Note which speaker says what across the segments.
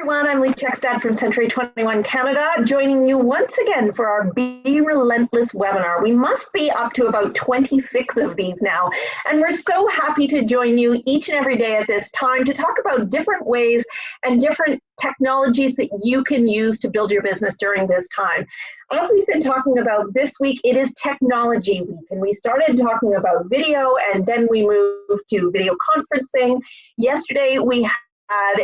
Speaker 1: everyone, I'm Lee Checkstad from Century 21 Canada, joining you once again for our Be Relentless webinar. We must be up to about 26 of these now, and we're so happy to join you each and every day at this time to talk about different ways and different technologies that you can use to build your business during this time. As we've been talking about this week, it is Technology Week, and we started talking about video, and then we moved to video conferencing. Yesterday, we had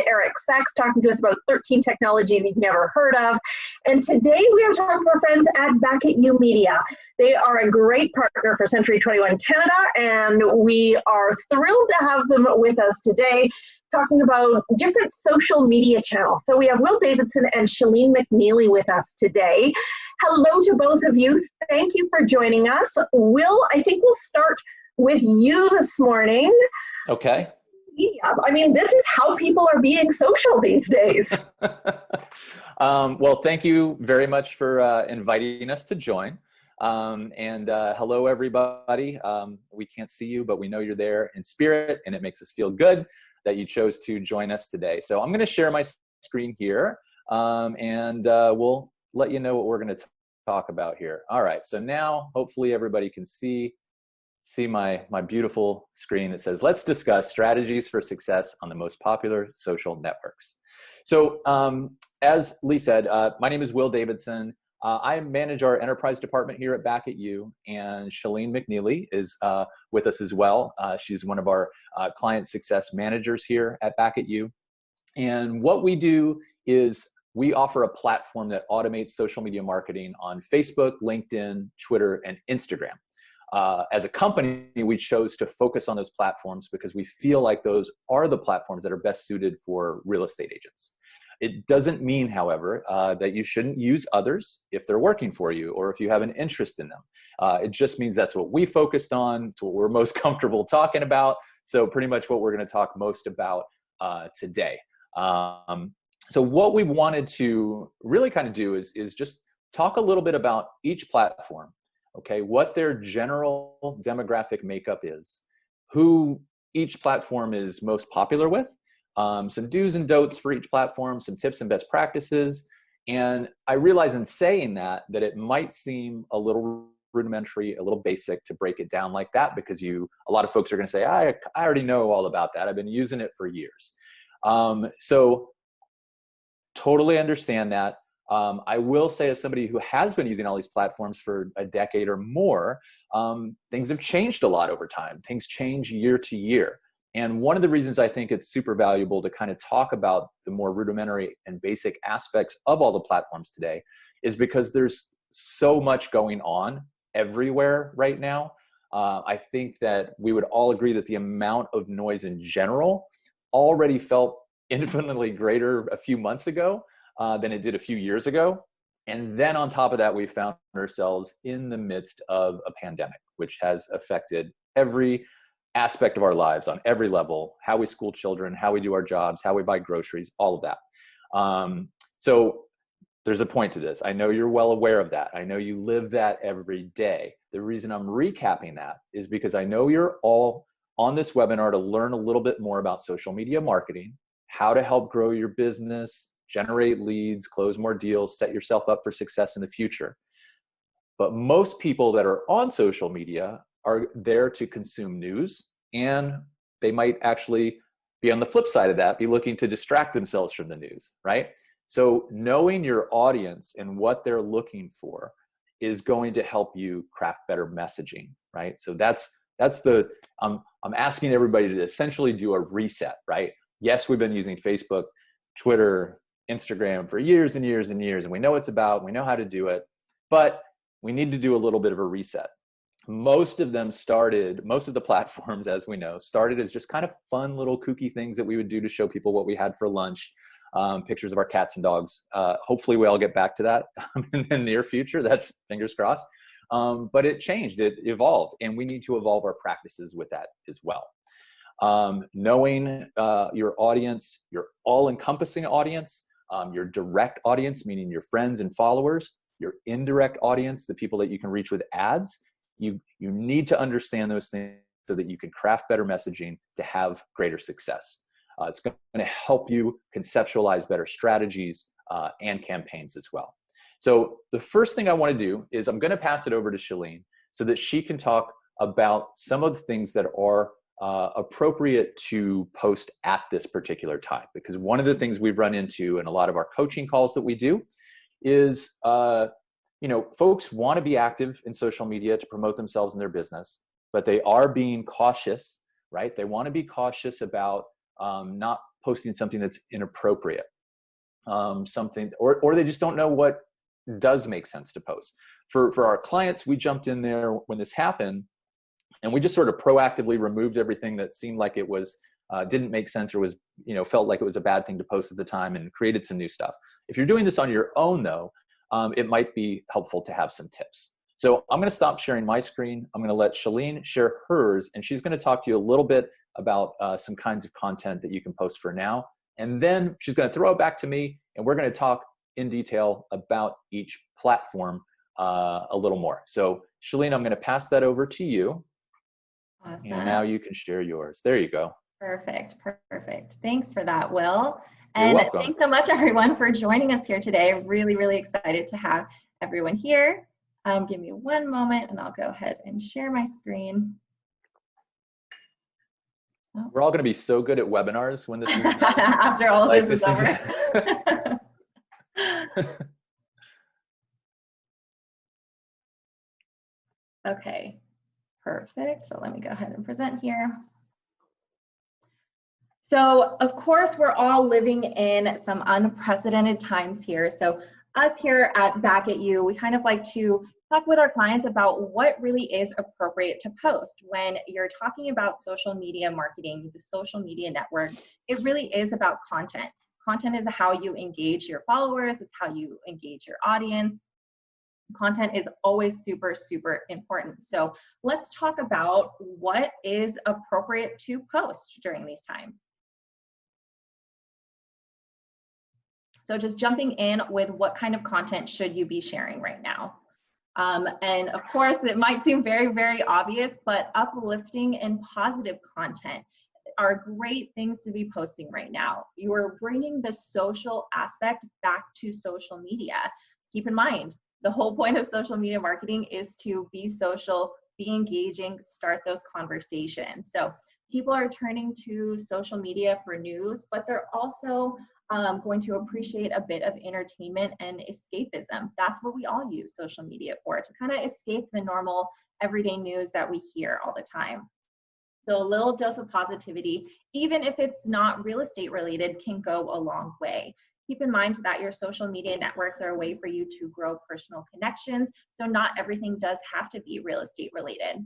Speaker 1: Eric Sachs talking to us about 13 technologies you've never heard of. And today we are talking to our friends at Back at You Media. They are a great partner for Century 21 Canada, and we are thrilled to have them with us today talking about different social media channels. So we have Will Davidson and Sheline McNeely with us today. Hello to both of you. Thank you for joining us. Will, I think we'll start with you this morning.
Speaker 2: Okay.
Speaker 1: Yeah, I mean, this is how people are being social these days.
Speaker 2: Well, thank you very much for inviting us to join. Hello, everybody. We can't see you, but we know you're there in spirit, and it makes us feel good that you chose to join us today. So I'm going to share my screen here, and we'll let you know what we're going to talk about here. All right, so now hopefully everybody can see my beautiful screen that says, let's discuss strategies for success on the most popular social networks. So as Lee said, my name is Will Davidson. I manage our enterprise department here at Back at You, and Sheline McNeely is with us as well. She's one of our client success managers here at Back at You. And what we do is we offer a platform that automates social media marketing on Facebook, LinkedIn, Twitter, and Instagram. As a company, we chose to focus on those platforms because we feel like those are the platforms that are best suited for real estate agents. It doesn't mean, however, that you shouldn't use others if they're working for you or if you have an interest in them. It just means that's what we focused on. It's what we're most comfortable talking about. So pretty much what we're going to talk most about today. So what we wanted to really kind of do is just talk a little bit about each platform. Okay, what their general demographic makeup is, who each platform is most popular with, some do's and don'ts for each platform, some tips and best practices. And I realize in saying that it might seem a little rudimentary, a little basic to break it down like that, because a lot of folks are going to say, I already know all about that. I've been using it for years. So totally understand that. I will say, as somebody who has been using all these platforms for a decade or more, things have changed a lot over time. Things change year to year. And one of the reasons I think it's super valuable to kind of talk about the more rudimentary and basic aspects of all the platforms today is because there's so much going on everywhere right now. I think that we would all agree that the amount of noise in general already felt infinitely greater a few months ago than it did a few years ago. And then on top of that, we found ourselves in the midst of a pandemic, which has affected every aspect of our lives on every level, how we school children, how we do our jobs, how we buy groceries, all of that. So there's a point to this. I know you're well aware of that. I know you live that every day. The reason I'm recapping that is because I know you're all on this webinar to learn a little bit more about social media marketing, how to help grow your business, generate leads, close more deals, set yourself up for success in the future. But most people that are on social media are there to consume news, and they might actually be on the flip side of that, be looking to distract themselves from the news, right? So knowing your audience and what they're looking for is going to help you craft better messaging, right? So that's I'm asking everybody to essentially do a reset, right? Yes, we've been using Facebook, Twitter, Instagram for years and years and years, and we know what it's about, we know how to do it, but we need to do a little bit of a reset. Most of the platforms, as we know, started as just kind of fun little kooky things that we would do to show people what we had for lunch, pictures of our cats and dogs. Hopefully we all get back to that in the near future. That's fingers crossed. But it changed, it evolved, and we need to evolve our practices with that as well. Knowing your audience, your all-encompassing audience, your direct audience, meaning your friends and followers, your indirect audience, the people that you can reach with ads, you need to understand those things so that you can craft better messaging to have greater success. It's going to help you conceptualize better strategies and campaigns as well. So the first thing I want to do is I'm going to pass it over to Sheline so that she can talk about some of the things that are appropriate to post at this particular time. Because one of the things we've run into in a lot of our coaching calls that we do is, folks want to be active in social media to promote themselves and their business, but they are being cautious, right? They want to be cautious about not posting something that's inappropriate, or they just don't know what does make sense to post. For our clients, we jumped in there when this happened, and we just sort of proactively removed everything that seemed like it was didn't make sense or was, felt like it was a bad thing to post at the time, and created some new stuff. If you're doing this on your own, though, it might be helpful to have some tips. So I'm going to stop sharing my screen. I'm going to let Sheline share hers, and she's going to talk to you a little bit about some kinds of content that you can post for now. And then she's going to throw it back to me, and we're going to talk in detail about each platform a little more. So Sheline, I'm going to pass that over to you.
Speaker 3: Awesome.
Speaker 2: And now you can share yours. There you go.
Speaker 3: Perfect. Thanks for that, Will.
Speaker 2: You're
Speaker 3: and
Speaker 2: welcome.
Speaker 3: Thanks so much, everyone, for joining us here today. Really, really excited to have everyone here. Give me one moment and I'll go ahead and share my screen. Oh.
Speaker 2: We're all going to be so good at webinars when this is done.
Speaker 3: After all of this is over. Okay, perfect. So let me go ahead and present here. So of course, we're all living in some unprecedented times here. So us here at Back at You, we kind of like to talk with our clients about what really is appropriate to post. When you're talking about social media marketing, the social media network, it really is about content. Content is how you engage your followers. It's how you engage your audience. Content is always super, super important. So let's talk about what is appropriate to post during these times. So just jumping in with what kind of content should you be sharing right now? And of course, it might seem very, very obvious, but uplifting and positive content are great things to be posting right now. You are bringing the social aspect back to social media. Keep in mind, the whole point of social media marketing is to be social, be engaging, start those conversations. So people are turning to social media for news, but they're also going to appreciate a bit of entertainment and escapism. That's what we all use social media for, to kind of escape the normal everyday news that we hear all the time. So a little dose of positivity, even if it's not real estate related, can go a long way. Keep in mind that your social media networks are a way for you to grow personal connections. So not everything does have to be real estate related.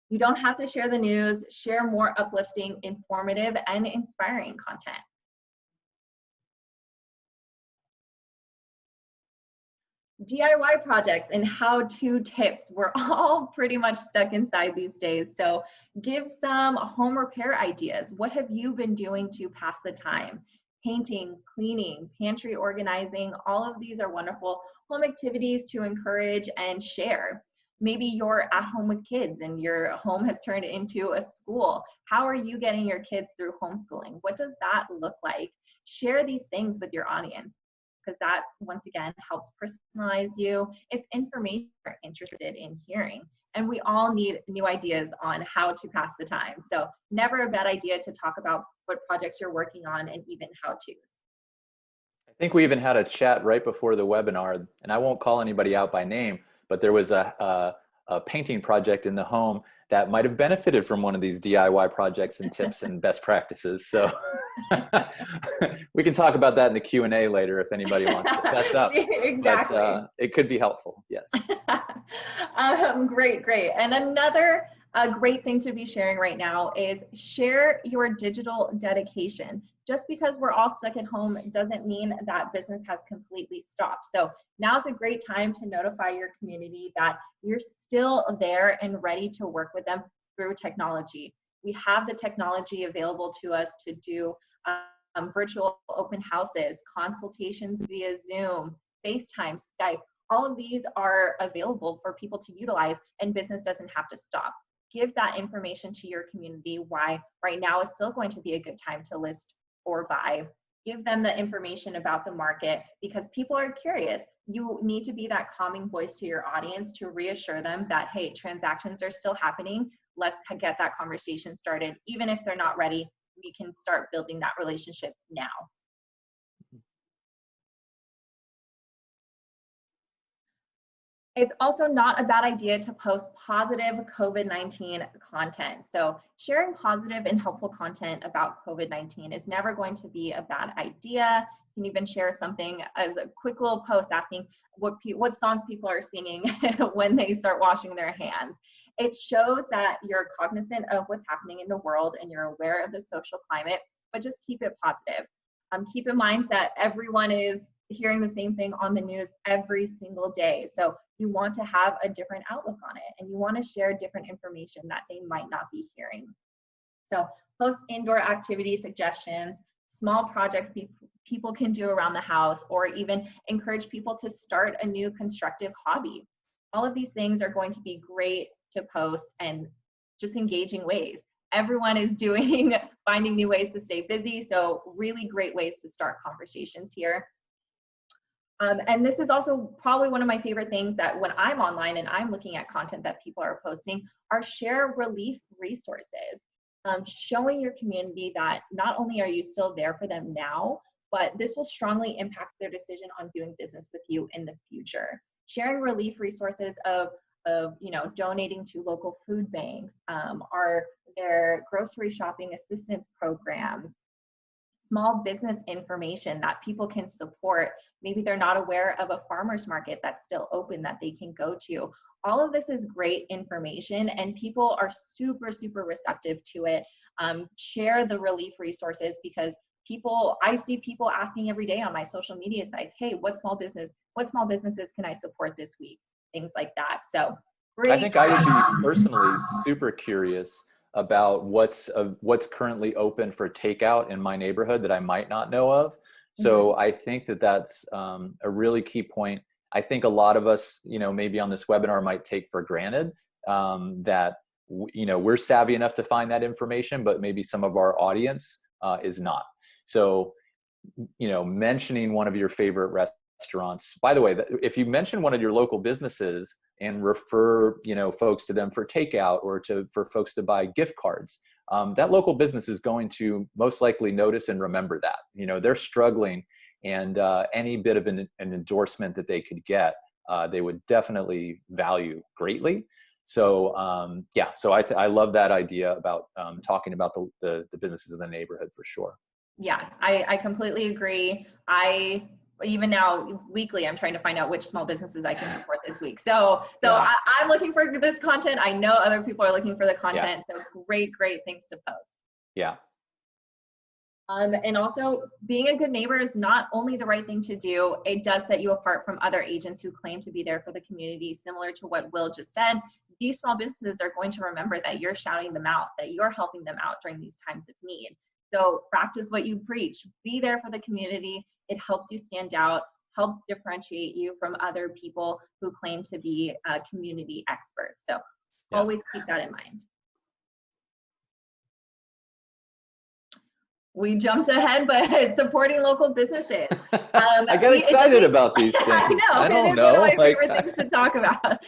Speaker 3: You don't have to share the news. Share more uplifting, informative, and inspiring content. DIY projects and how-to tips. We're all pretty much stuck inside these days. So give some home repair ideas. What have you been doing to pass the time? Painting, cleaning, pantry organizing, all of these are wonderful home activities to encourage and share. Maybe you're at home with kids and your home has turned into a school. How are you getting your kids through homeschooling? What does that look like? Share these things with your audience, because that, once again, helps personalize you. It's information you're interested in hearing. And we all need new ideas on how to pass the time. So never a bad idea to talk about what projects you're working on and even how-tos.
Speaker 2: I think we even had a chat right before the webinar, and I won't call anybody out by name, but there was a painting project in the home that might have benefited from one of these DIY projects and tips and best practices. So we can talk about that in the Q&A later if anybody wants to fess up.
Speaker 3: Exactly.
Speaker 2: But it could be helpful, yes.
Speaker 3: Great. And another great thing to be sharing right now is share your digital dedication. Just because we're all stuck at home doesn't mean that business has completely stopped. So now's a great time to notify your community that you're still there and ready to work with them through technology. We have the technology available to us to do virtual open houses, consultations via Zoom, FaceTime, Skype. All of these are available for people to utilize, and business doesn't have to stop. Give that information to your community why right now is still going to be a good time to list or buy. Give them the information about the market, because people are curious. You need to be that calming voice to your audience to reassure them that, hey, transactions are still happening. Let's get that conversation started. Even if they're not ready, we can start building that relationship now. It's also not a bad idea to post positive COVID-19 content. So sharing positive and helpful content about COVID-19 is never going to be a bad idea. You can even share something as a quick little post asking what songs people are singing when they start washing their hands. It shows that you're cognizant of what's happening in the world and you're aware of the social climate, but just keep it positive. Keep in mind that everyone is hearing the same thing on the news every single day. So you want to have a different outlook on it, and you want to share different information that they might not be hearing. So post indoor activity suggestions, small projects people can do around the house, or even encourage people to start a new constructive hobby. All of these things are going to be great to post and just engaging ways. Everyone is finding new ways to stay busy. So really great ways to start conversations here. And this is also probably one of my favorite things, that when I'm online and I'm looking at content that people are posting, are share relief resources. Showing your community that not only are you still there for them now, but this will strongly impact their decision on doing business with you in the future. Sharing relief resources of donating to local food banks, are their grocery shopping assistance programs, small business information that people can support. Maybe they're not aware of a farmer's market that's still open that they can go to. All of this is great information, and people are super, super receptive to it. Share the relief resources, because I see people asking every day on my social media sites, hey, what small businesses can I support this week? Things like that. So great.
Speaker 2: I think I would be personally super curious about what's currently open for takeout in my neighborhood that I might not know of. So I think that's a really key point. I think a lot of us, maybe on this webinar might take for granted that, we're savvy enough to find that information, but maybe some of our audience is not. So, mentioning one of your favorite restaurants, by the way, if you mention one of your local businesses and refer, folks to them for takeout, or for folks to buy gift cards, that local business is going to most likely notice and remember that. They're struggling, and any bit of an endorsement that they could get, they would definitely value greatly. So so I love that idea about talking about the businesses in the neighborhood, for sure.
Speaker 3: Yeah, I completely agree. Even now, weekly, I'm trying to find out which small businesses I can support this week. So I'm looking for this content. I know other people are looking for the content. Yeah. So great things to post.
Speaker 2: Yeah.
Speaker 3: And also, being a good neighbor is not only the right thing to do, it does set you apart from other agents who claim to be there for the community. Similar to what Will just said, these small businesses are going to remember that you're shouting them out, that you're helping them out during these times of need. So practice what you preach. Be there for the community. It helps you stand out, helps differentiate you from other people who claim to be community experts. So always keep that in mind. We jumped ahead, but supporting local businesses.
Speaker 2: I get excited about these things.
Speaker 3: I know. It's one of my favorite things to talk about.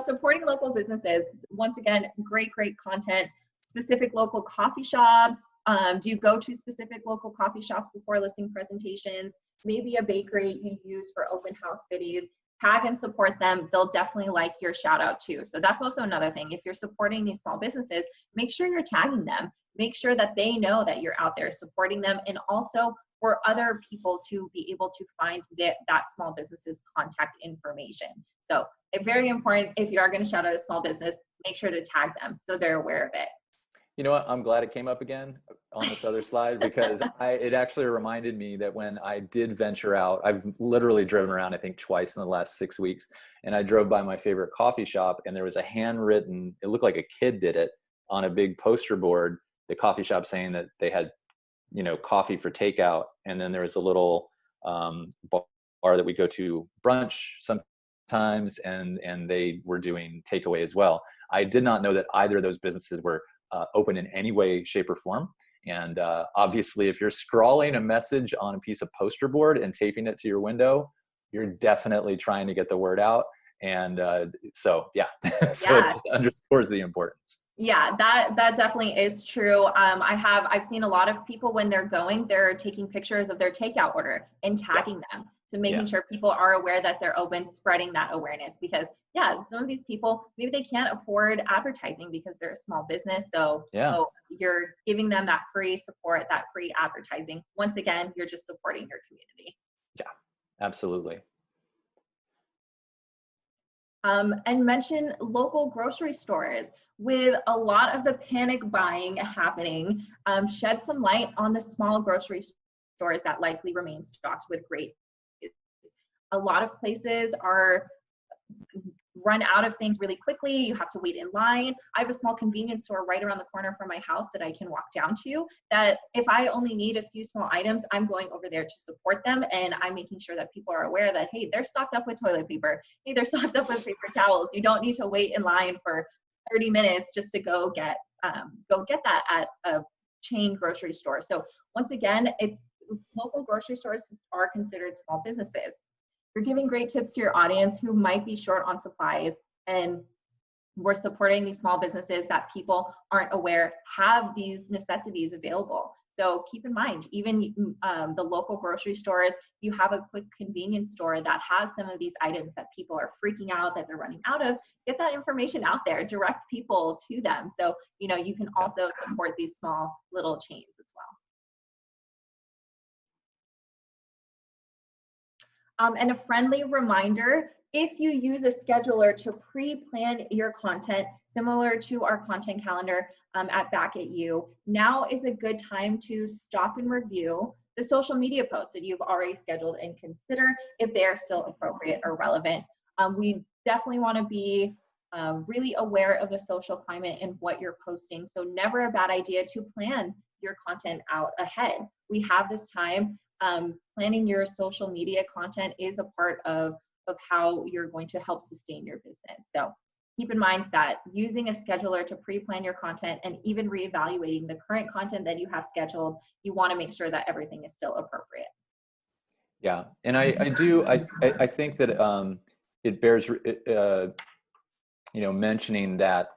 Speaker 3: Supporting local businesses. Once again, great content. Specific local coffee shops. Do you go to specific local coffee shops before listing presentations? Maybe a bakery you use for open house videos. Tag and support them. They'll definitely like your shout out too. So that's also another thing. If you're supporting these small businesses, make sure you're tagging them. Make sure that they know that you're out there supporting them, and also for other people to be able to find that small business's contact information. So it's very important, if you are going to shout out a small business, make sure to tag them so they're aware of it.
Speaker 2: You know what? I'm glad it came up again on this other slide, because it actually reminded me that when I did venture out, I've literally driven around, I think, twice in the last 6 weeks, and I drove by my favorite coffee shop, and there was a handwritten, it looked like a kid did it, on a big poster board, the coffee shop, saying that they had, coffee for takeout. And then there was a little bar that we go to brunch sometimes, and they were doing takeaway as well. I did not know that either of those businesses were open in any way, shape, or form. And obviously, if you're scrawling a message on a piece of poster board and taping it to your window, you're definitely trying to get the word out. And so, yeah, so
Speaker 3: Yeah.
Speaker 2: it underscores the importance.
Speaker 3: Yeah, that definitely is true. I've seen a lot of people when they're taking pictures of their takeout order and tagging them. So making sure people are aware that they're open, spreading that awareness, because some of these people, maybe they can't afford advertising because they're a small business. So you're giving them that free support, that free advertising. Once again, you're just supporting your community.
Speaker 2: Yeah, absolutely.
Speaker 3: And mention local grocery stores. With a lot of the panic buying happening, shed some light on the small grocery stores that likely remain stocked with great. A lot of places are run out of things really quickly. You have to wait in line. I have a small convenience store right around the corner from my house that I can walk down to, that if I only need a few small items, I'm going over there to support them. And I'm making sure that people are aware that, hey, they're stocked up with toilet paper. Hey, they're stocked up with paper towels. You don't need to wait in line for 30 minutes just to go get that at a chain grocery store. So once again, local grocery stores are considered small businesses. You're giving great tips to your audience who might be short on supplies, and we're supporting these small businesses that people aren't aware have these necessities available. So keep in mind, even the local grocery stores, you have a quick convenience store that has some of these items that people are freaking out that they're running out of. Get that information out there, direct people to them. So, you can also support these small little chains as well. And a friendly reminder, if you use a scheduler to pre-plan your content, similar to our content calendar at Back at You, now is a good time to stop and review the social media posts that you've already scheduled and consider if they are still appropriate or relevant. We definitely want to be really aware of the social climate and what you're posting. So never a bad idea to plan your content out ahead. We have this time. Planning your social media content is a part of how you're going to help sustain your business. So keep in mind that using a scheduler to pre-plan your content and even reevaluating the current content that you have scheduled, you want to make sure that everything is still appropriate.
Speaker 2: Yeah, and I think that it bears mentioning that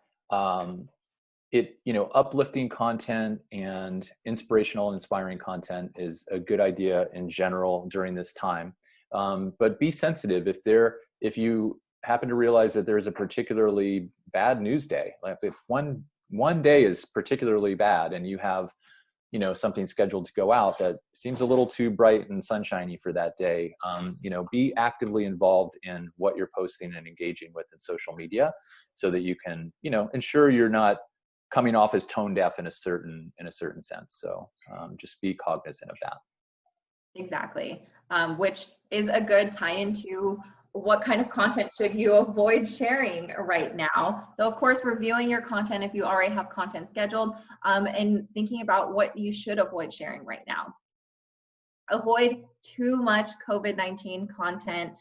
Speaker 2: uplifting content and inspirational and inspiring content is a good idea in general during this time. But be sensitive if you happen to realize that there's a particularly bad news day, like if one day is particularly bad and you have, something scheduled to go out that seems a little too bright and sunshiny for that day, be actively involved in what you're posting and engaging with in social media so that you can, ensure you're not coming off as tone deaf in a certain sense. So just be cognizant of that.
Speaker 3: Exactly, which is a good tie into what kind of content should you avoid sharing right now. So of course, reviewing your content if you already have content scheduled, and thinking about what you should avoid sharing right now. Avoid too much COVID-19 content.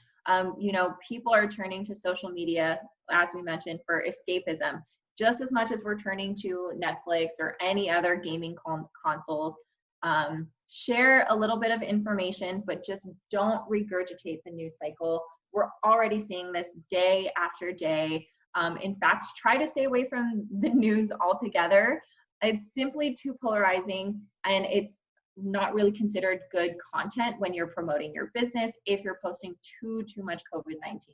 Speaker 3: People are turning to social media, as we mentioned, for escapism, just as much as we're turning to Netflix or any other gaming consoles. Share a little bit of information, but just don't regurgitate the news cycle. We're already seeing this day after day. In fact, try to stay away from the news altogether. It's simply too polarizing, and it's not really considered good content when you're promoting your business if you're posting too much COVID-19 content.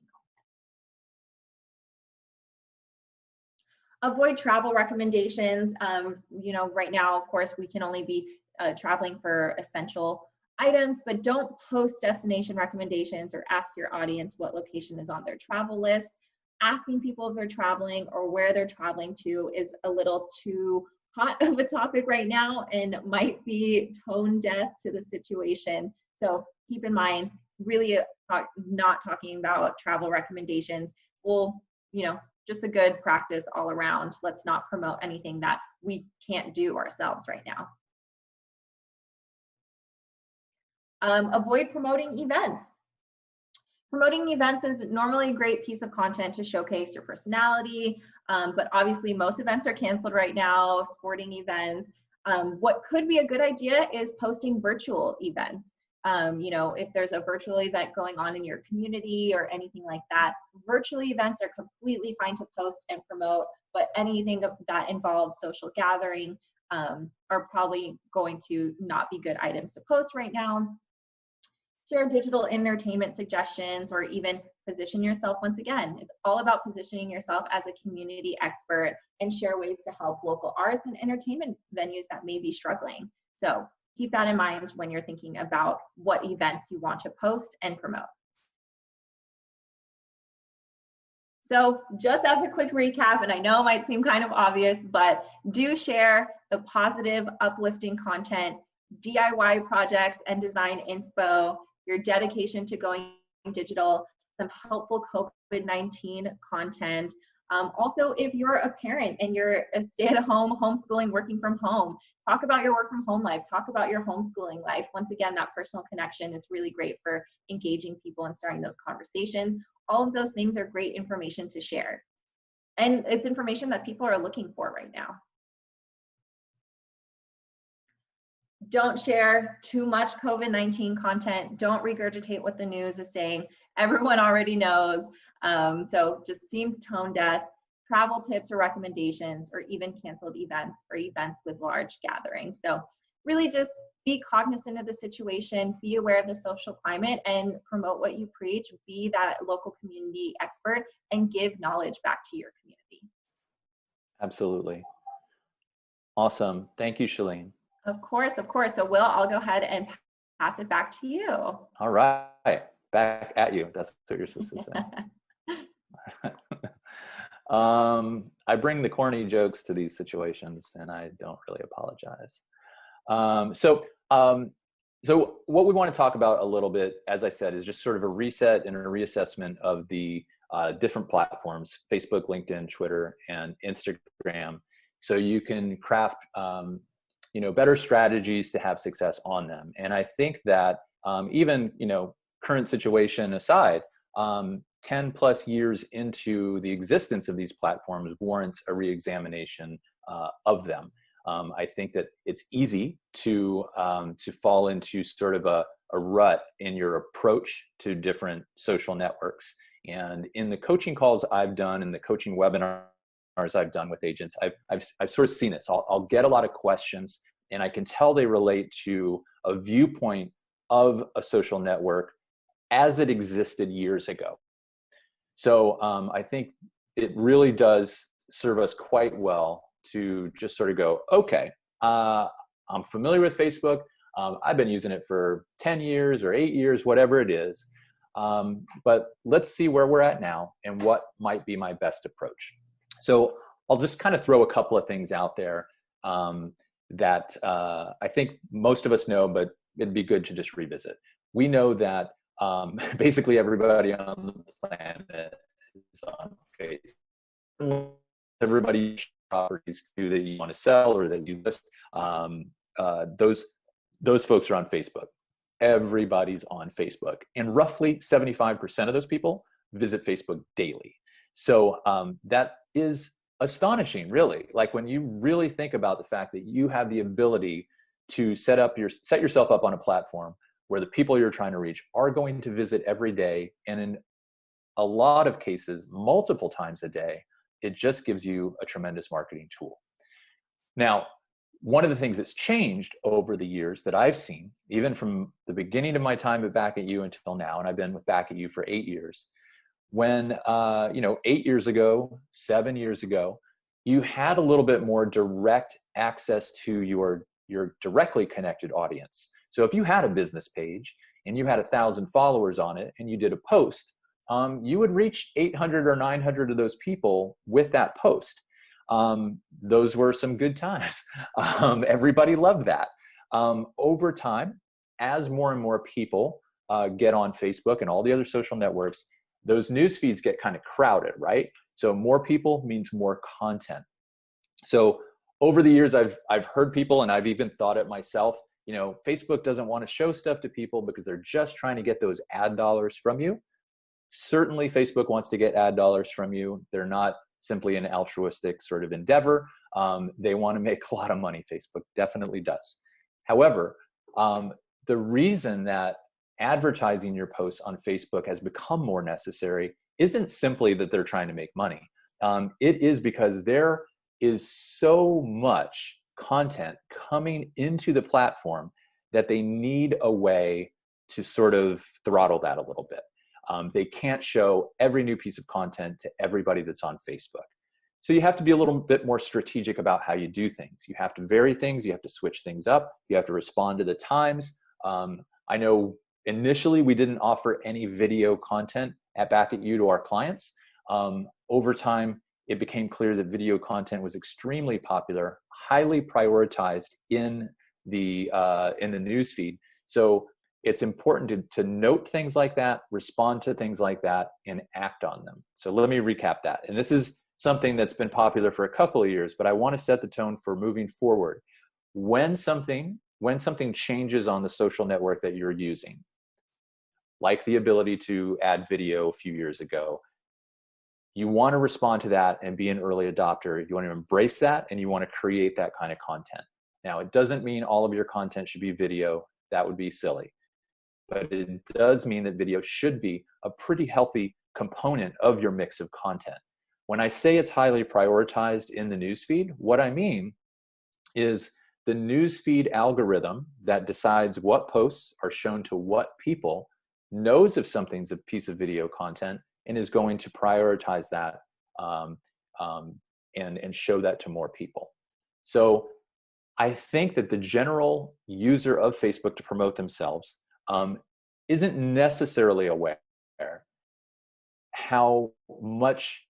Speaker 3: Avoid travel recommendations. Right now, of course, we can only be traveling for essential items, but don't post destination recommendations or ask your audience what location is on their travel list. Asking people if they're traveling or where they're traveling to is a little too hot of a topic right now and might be tone deaf to the situation. So keep in mind, really not talking about travel recommendations will, just a good practice all around. Let's not promote anything that we can't do ourselves right now. Avoid promoting events. Promoting events is normally a great piece of content to showcase your personality, but obviously most events are canceled right now, sporting events. What could be a good idea is posting virtual events. If there's a virtual event going on in your community or anything like that, virtual events are completely fine to post and promote, but anything that involves social gathering are probably going to not be good items to post right now. Share digital entertainment suggestions, or even position yourself. Once again, it's all about positioning yourself as a community expert, and share ways to help local arts and entertainment venues that may be struggling. So keep that in mind when you're thinking about what events you want to post and promote. So just as a quick recap, and I know it might seem kind of obvious, but do share the positive, uplifting content, DIY projects and design inspo, your dedication to going digital, some helpful COVID-19 content. Also, if you're a parent and you're a stay-at-home, homeschooling, working from home, talk about your work from home life, talk about your homeschooling life. Once again, that personal connection is really great for engaging people and starting those conversations. All of those things are great information to share. And it's information that people are looking for right now. Don't share too much COVID-19 content. Don't regurgitate what the news is saying. Everyone already knows. So just seems tone deaf. Travel tips or recommendations, or even canceled events or events with large gatherings. So really just be cognizant of the situation, be aware of the social climate, and promote what you preach. Be that local community expert and give knowledge back to your community.
Speaker 2: Absolutely. Awesome. Thank you, Sheline.
Speaker 3: Of course, of course. So Will, I'll go ahead and pass it back to you.
Speaker 2: All right. Back at you. That's what you're supposed to say. I bring the corny jokes to these situations, and I don't really apologize. So what we want to talk about a little bit, as I said, is just sort of a reset and a reassessment of the different platforms: Facebook, LinkedIn, Twitter, and Instagram, so you can craft better strategies to have success on them. And I think that even current situation aside, 10 plus years into the existence of these platforms warrants a reexamination of them. I think that it's easy to fall into sort of a rut in your approach to different social networks. And in the coaching calls I've done, and the coaching webinars I've done with agents, I've sort of seen this. I'll get a lot of questions, and I can tell they relate to a viewpoint of a social network as it existed years ago. So I think it really does serve us quite well to just sort of go, okay, I'm familiar with Facebook. I've been using it for 10 years or 8 years, whatever it is. But let's see where we're at now and what might be my best approach. So I'll just kind of throw a couple of things out there that I think most of us know, but it'd be good to just revisit. We know that basically everybody on the planet is on Facebook. Everybody properties too that you want to sell or that you list. Those folks are on Facebook. Everybody's on Facebook, and roughly 75% of those people visit Facebook daily. So that is astonishing, really. Like when you really think about the fact that you have the ability to set yourself up on a platform where the people you're trying to reach are going to visit every day, and in a lot of cases, multiple times a day, it just gives you a tremendous marketing tool. Now, one of the things that's changed over the years that I've seen, even from the beginning of my time at Back at You until now, and I've been with Back at You for 8 years, when 8 years ago, 7 years ago, you had a little bit more direct access to your directly connected audience. So if you had a business page and you had 1,000 followers on it and you did a post, you would reach 800 or 900 of those people with that post. Those were some good times. Everybody loved that. Over time, as more and more people get on Facebook and all the other social networks, those news feeds get kind of crowded, right? So more people means more content. So over the years, I've heard people, and I've even thought it myself, Facebook doesn't want to show stuff to people because they're just trying to get those ad dollars from you. Certainly Facebook wants to get ad dollars from you. They're not simply an altruistic sort of endeavor. They want to make a lot of money. Facebook definitely does. However, the reason that advertising your posts on Facebook has become more necessary isn't simply that they're trying to make money. It is because there is so much content coming into the platform that they need a way to sort of throttle that a little bit. They can't show every new piece of content to everybody that's on Facebook. So you have to be a little bit more strategic about how you do things. You have to vary things. You have to switch things up. You have to respond to the times. I know initially we didn't offer any video content back at you to our clients. Over time, it became clear that video content was extremely popular, highly prioritized in the newsfeed. So it's important to note things like that, respond to things like that, and act on them. So let me recap that. And this is something that's been popular for a couple of years, but I want to set the tone for moving forward. When something changes on the social network that you're using, like the ability to add video a few years ago, you want to respond to that and be an early adopter. You want to embrace that, and you want to create that kind of content. Now, it doesn't mean all of your content should be video. That would be silly. But it does mean that video should be a pretty healthy component of your mix of content. When I say it's highly prioritized in the newsfeed, what I mean is the newsfeed algorithm that decides what posts are shown to what people knows if something's a piece of video content and is going to prioritize that and show that to more people. So I think that the general user of Facebook to promote themselves isn't necessarily aware how much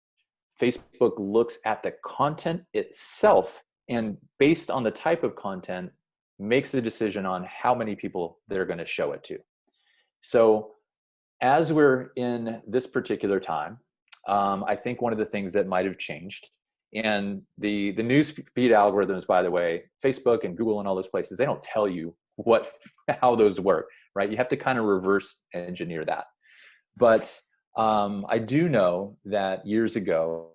Speaker 2: Facebook looks at the content itself, and based on the type of content, makes a decision on how many people they're going to show it to. So as we're in this particular time, I think one of the things that might have changed, and the news feed algorithms, by the way, Facebook and Google and all those places, they don't tell you how those work, right? You have to kind of reverse engineer that. But I do know that years ago,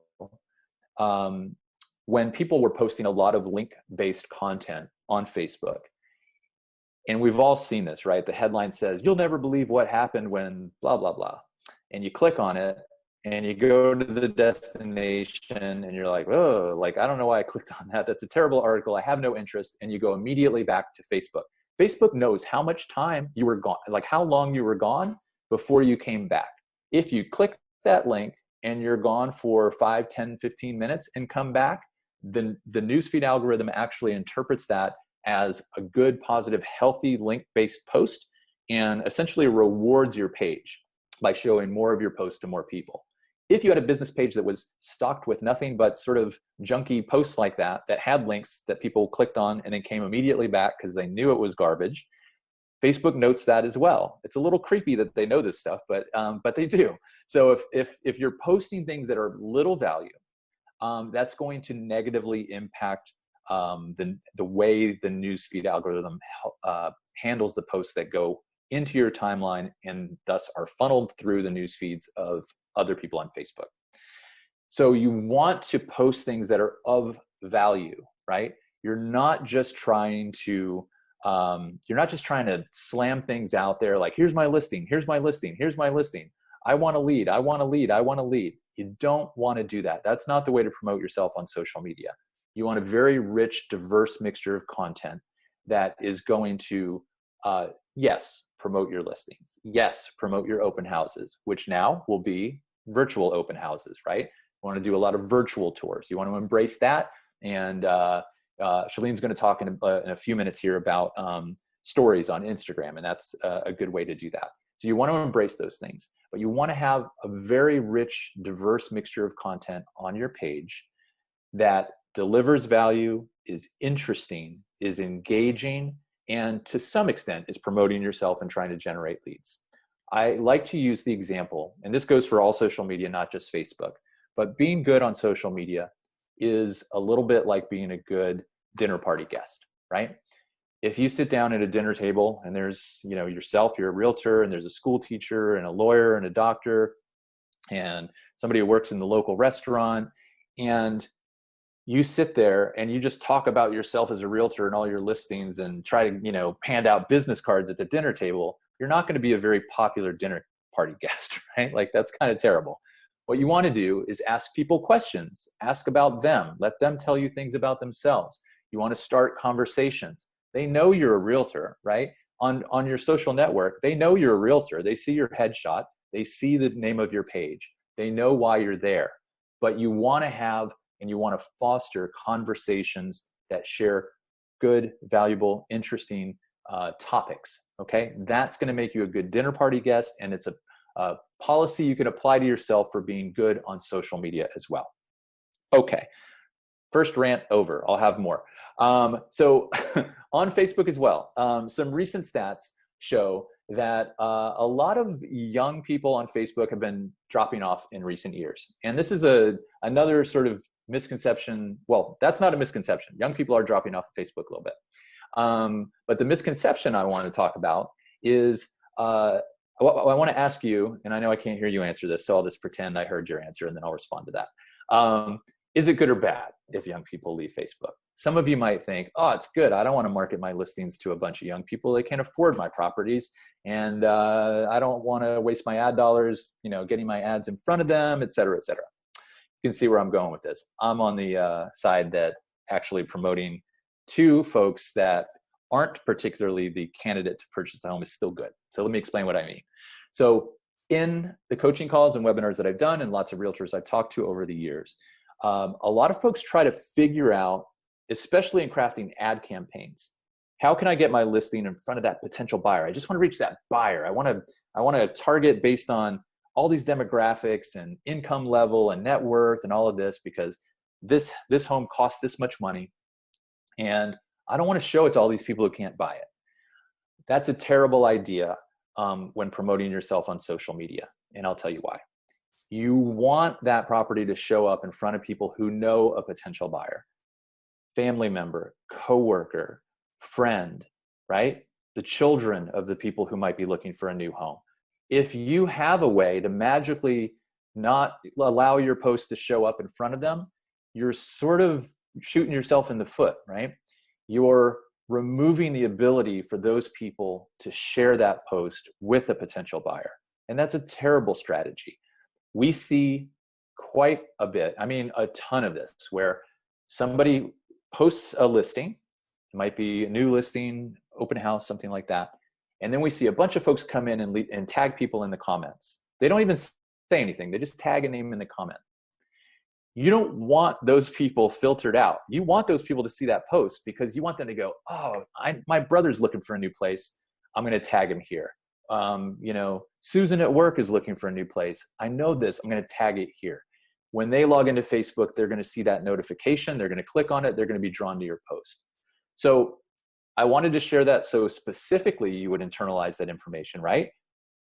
Speaker 2: when people were posting a lot of link-based content on Facebook, and we've all seen this, right? The headline says, "You'll never believe what happened when blah, blah, blah." And you click on it and you go to the destination and you're like, oh, like, I don't know why I clicked on that. That's a terrible article. I have no interest. And you go immediately back to Facebook. Facebook knows how much time you were gone, like how long you were gone before you came back. If you click that link and you're gone for 5, 10, 15 minutes and come back, then the newsfeed algorithm actually interprets that as a good, positive, healthy link-based post and essentially rewards your page by showing more of your posts to more people. If you had a business page that was stocked with nothing but sort of junky posts like that had links that people clicked on and then came immediately back because they knew it was garbage, Facebook notes that as well. It's a little creepy that they know this stuff, but they do. So if you're posting things that are little value, that's going to negatively impact the way the newsfeed algorithm handles the posts that go into your timeline and thus are funneled through the news feeds of other people on Facebook. So you want to post things that are of value, right? You're not just trying to slam things out there like, here's my listing, here's my listing, here's my listing. I want to lead, I want to lead, I want to lead. You don't want to do that. That's not the way to promote yourself on social media. You want a very rich, diverse mixture of content that is going to, yes, promote your listings. Yes, promote your open houses, which now will be virtual open houses, right? You want to do a lot of virtual tours. You want to embrace that. And Shalene's going to talk in a few minutes here about stories on Instagram, and that's a good way to do that. So you want to embrace those things, but you want to have a very rich, diverse mixture of content on your page that delivers value, is interesting, is engaging, and to some extent is promoting yourself and trying to generate leads. I like to use the example, and this goes for all social media, not just Facebook, but being good on social media is a little bit like being a good dinner party guest, right? If you sit down at a dinner table and there's, yourself, you're a realtor, and there's a school teacher and a lawyer and a doctor and somebody who works in the local restaurant, and you sit there and you just talk about yourself as a realtor and all your listings and try to, you know, hand out business cards at the dinner table, you're not going to be a very popular dinner party guest, right? Like, that's kind of terrible. What you want to do is ask people questions, ask about them, let them tell you things about themselves. You want to start conversations. They know you're a realtor, right? On your social network, they know you're a realtor. They see your headshot. They see the name of your page. They know why you're there. But you want to have and you want to foster conversations that share good, valuable, interesting topics, okay? That's going to make you a good dinner party guest, and it's a policy you can apply to yourself for being good on social media as well. Okay, first rant over. I'll have more. So on Facebook as well, some recent stats show that a lot of young people on Facebook have been dropping off in recent years. And this is another sort of misconception. Well, that's not a misconception. Young people are dropping off of Facebook a little bit. But the misconception I want to talk about is, I want to ask you, and I know I can't hear you answer this, so I'll just pretend I heard your answer and then I'll respond to that. Is it good or bad if young people leave Facebook? Some of you might think, oh, it's good. I don't want to market my listings to a bunch of young people. They can't afford my properties. And I don't want to waste my ad dollars, you know, getting my ads in front of them, et cetera, et cetera. You can see where I'm going with this. I'm on the side that actually promoting to folks that aren't particularly the candidate to purchase the home is still good. So let me explain what I mean. So in the coaching calls and webinars that I've done and lots of realtors I've talked to over the years, a lot of folks try to figure out, especially in crafting ad campaigns, how can I get my listing in front of that potential buyer? I just want to reach that buyer. I want to target based on all these demographics and income level and net worth and all of this, because this home costs this much money, and I don't want to show it to all these people who can't buy it. That's a terrible idea when promoting yourself on social media, and I'll tell you why. You want that property to show up in front of people who know a potential buyer, family member, coworker, friend, right? The children of the people who might be looking for a new home. If you have a way to magically not allow your post to show up in front of them, you're sort of shooting yourself in the foot, right? You're removing the ability for those people to share that post with a potential buyer. And that's a terrible strategy. We see quite a bit, I mean, a ton of this, where somebody posts a listing, it might be a new listing, open house, something like that. And then we see a bunch of folks come in and tag people in the comments. They don't even say anything. They just tag a name in the comment. You don't want those people filtered out. You want those people to see that post because you want them to go, oh, my brother's looking for a new place. I'm going to tag him here. You know, Susan at work is looking for a new place. I know this. I'm going to tag it here. When they log into Facebook, they're going to see that notification. They're going to click on it. They're going to be drawn to your post. So I wanted to share that so specifically you would internalize that information, right?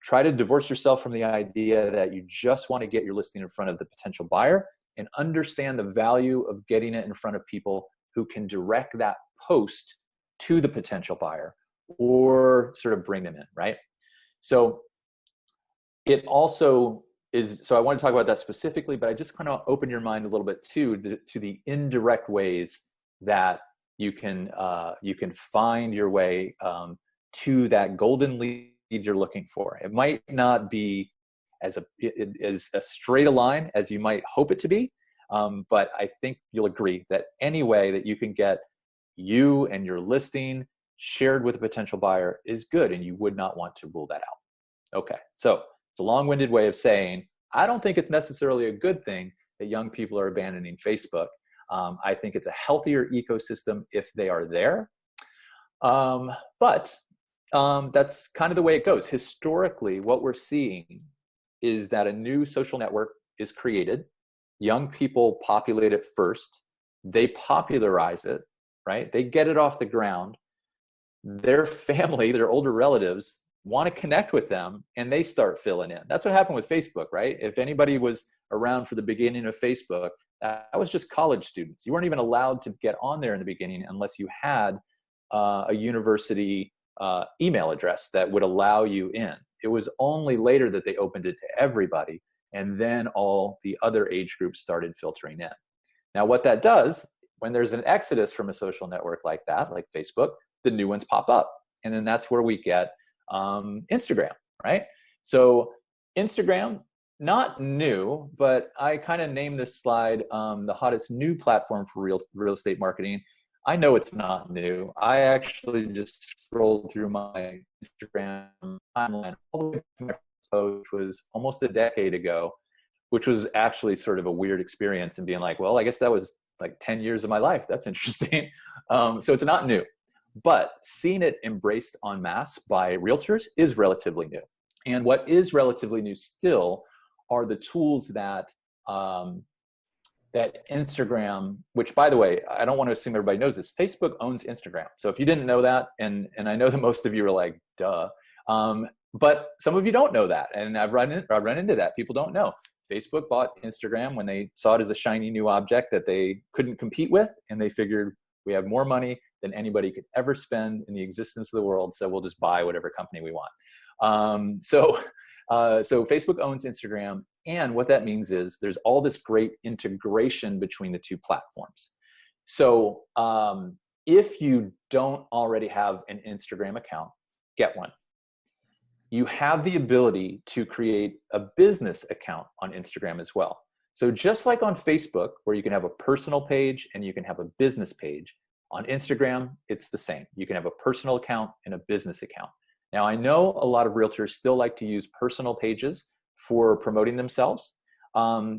Speaker 2: Try to divorce yourself from the idea that you just want to get your listing in front of the potential buyer, and understand the value of getting it in front of people who can direct that post to the potential buyer or sort of bring them in, right? So it also is, so I want to talk about that specifically, but I just kind of open your mind a little bit to the indirect ways that you can find your way to that golden lead you're looking for. It might not be as a straight a line as you might hope it to be, but I think you'll agree that any way that you can get you and your listing shared with a potential buyer is good, and you would not want to rule that out. Okay, so it's a long-winded way of saying I don't think it's necessarily a good thing that young people are abandoning Facebook. I think it's a healthier ecosystem if they are there, but that's kind of the way it goes. Historically, what we're seeing is that a new social network is created. Young people populate it first. They popularize it, right? They get it off the ground. Their family, their older relatives, want to connect with them, and they start filling in. That's what happened with Facebook, right? If anybody was around for the beginning of Facebook, that was just college students. You weren't even allowed to get on there in the beginning unless you had a university email address that would allow you in. It was only later that they opened it to everybody, and then all the other age groups started filtering in. Now, what that does, when there's an exodus from a social network like that, like Facebook, the new ones pop up. And then that's where we get Instagram, right? So Instagram, not new, but I kind of named this slide the hottest new platform for real estate marketing. I know it's not new. I actually just scrolled through my Instagram timeline all the way to my post, which was almost a decade ago, which was actually sort of a weird experience and being like, well, I guess that was like 10 years of my life. That's interesting. So it's not new, but seeing it embraced en masse by realtors is relatively new. And what is relatively new still are the tools that that Instagram, which by the way, I don't want to assume everybody knows this, Facebook owns Instagram. So if you didn't know that, and I know that most of you are like, duh, but some of you don't know that. And I've run into that. People don't know. Facebook bought Instagram when they saw it as a shiny new object that they couldn't compete with. And they figured we have more money than anybody could ever spend in the existence of the world. So we'll just buy whatever company we want. So Facebook owns Instagram. And what that means is there's all this great integration between the two platforms. So if you don't already have an Instagram account, get one. You have the ability to create a business account on Instagram as well. So just like on Facebook, where you can have a personal page and you can have a business page, on Instagram, it's the same. You can have a personal account and a business account. Now, I know a lot of realtors still like to use personal pages for promoting themselves.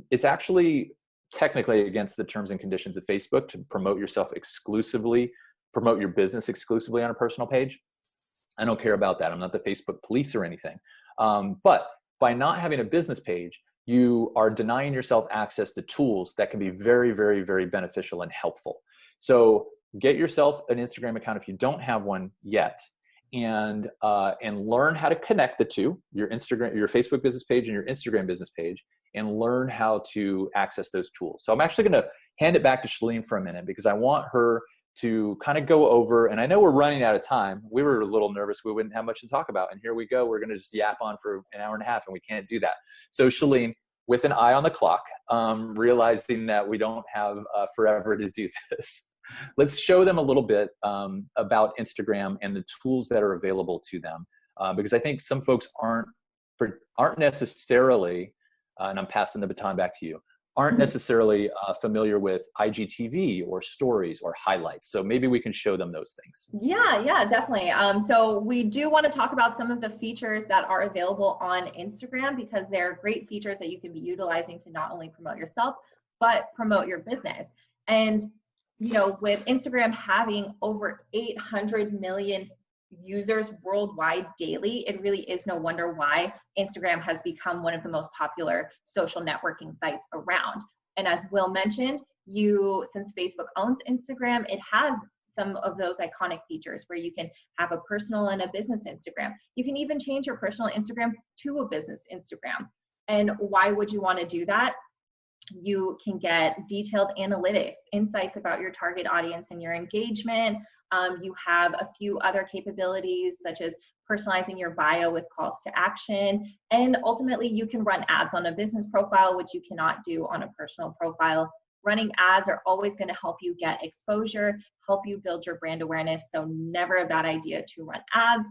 Speaker 2: It's actually technically against the terms and conditions of Facebook to promote yourself exclusively, promote your business exclusively on a personal page. I don't care about that. I'm not the Facebook police or anything. But by not having a business page, you are denying yourself access to tools that can be very, very, very beneficial and helpful. So get yourself an Instagram account if you don't have one yet, and learn how to connect the two, your Facebook business page and your Instagram business page, and learn how to access those tools. So I'm actually going to hand it back to Sheline for a minute because I want her to kind of go over, and I know we're running out of time. We were a little nervous we wouldn't have much to talk about, and here we go. We're going to just yap on for an hour and a half, and we can't do that. So Sheline, with an eye on the clock, realizing that we don't have forever to do this, let's show them a little bit about Instagram and the tools that are available to them, because I think some folks aren't necessarily, and I'm passing the baton back to you, aren't necessarily familiar with IGTV or stories or highlights. So maybe we can show them those things.
Speaker 3: Yeah, definitely. So we do want to talk about some of the features that are available on Instagram, because they're great features that you can be utilizing to not only promote yourself, but promote your business. And, you know, with Instagram having over 800 million users worldwide daily, it really is no wonder why Instagram has become one of the most popular social networking sites around. And as Will mentioned, since Facebook owns Instagram, it has some of those iconic features where you can have a personal and a business Instagram. You can even change your personal Instagram to a business Instagram. And why would you want to do that? You can get detailed analytics, insights about your target audience and your engagement. You have a few other capabilities such as personalizing your bio with calls to action. And ultimately, you can run ads on a business profile, which you cannot do on a personal profile. Running ads are always going to help you get exposure, help you build your brand awareness. So never a bad idea to run ads.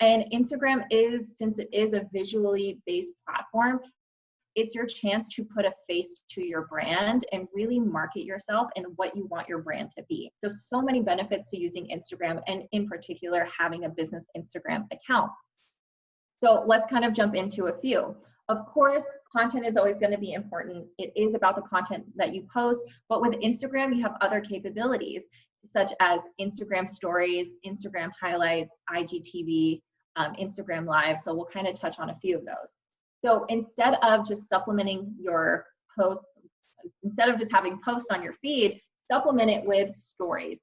Speaker 3: And Instagram since it is a visually based platform, it's your chance to put a face to your brand and really market yourself and what you want your brand to be. So many benefits to using Instagram, and in particular, having a business Instagram account. So let's kind of jump into a few. Of course, content is always going to be important. It is about the content that you post, but with Instagram, you have other capabilities such as Instagram stories, Instagram highlights, IGTV, Instagram live. So we'll kind of touch on a few of those. So instead of just supplementing your posts, instead of just having posts on your feed, supplement it with stories.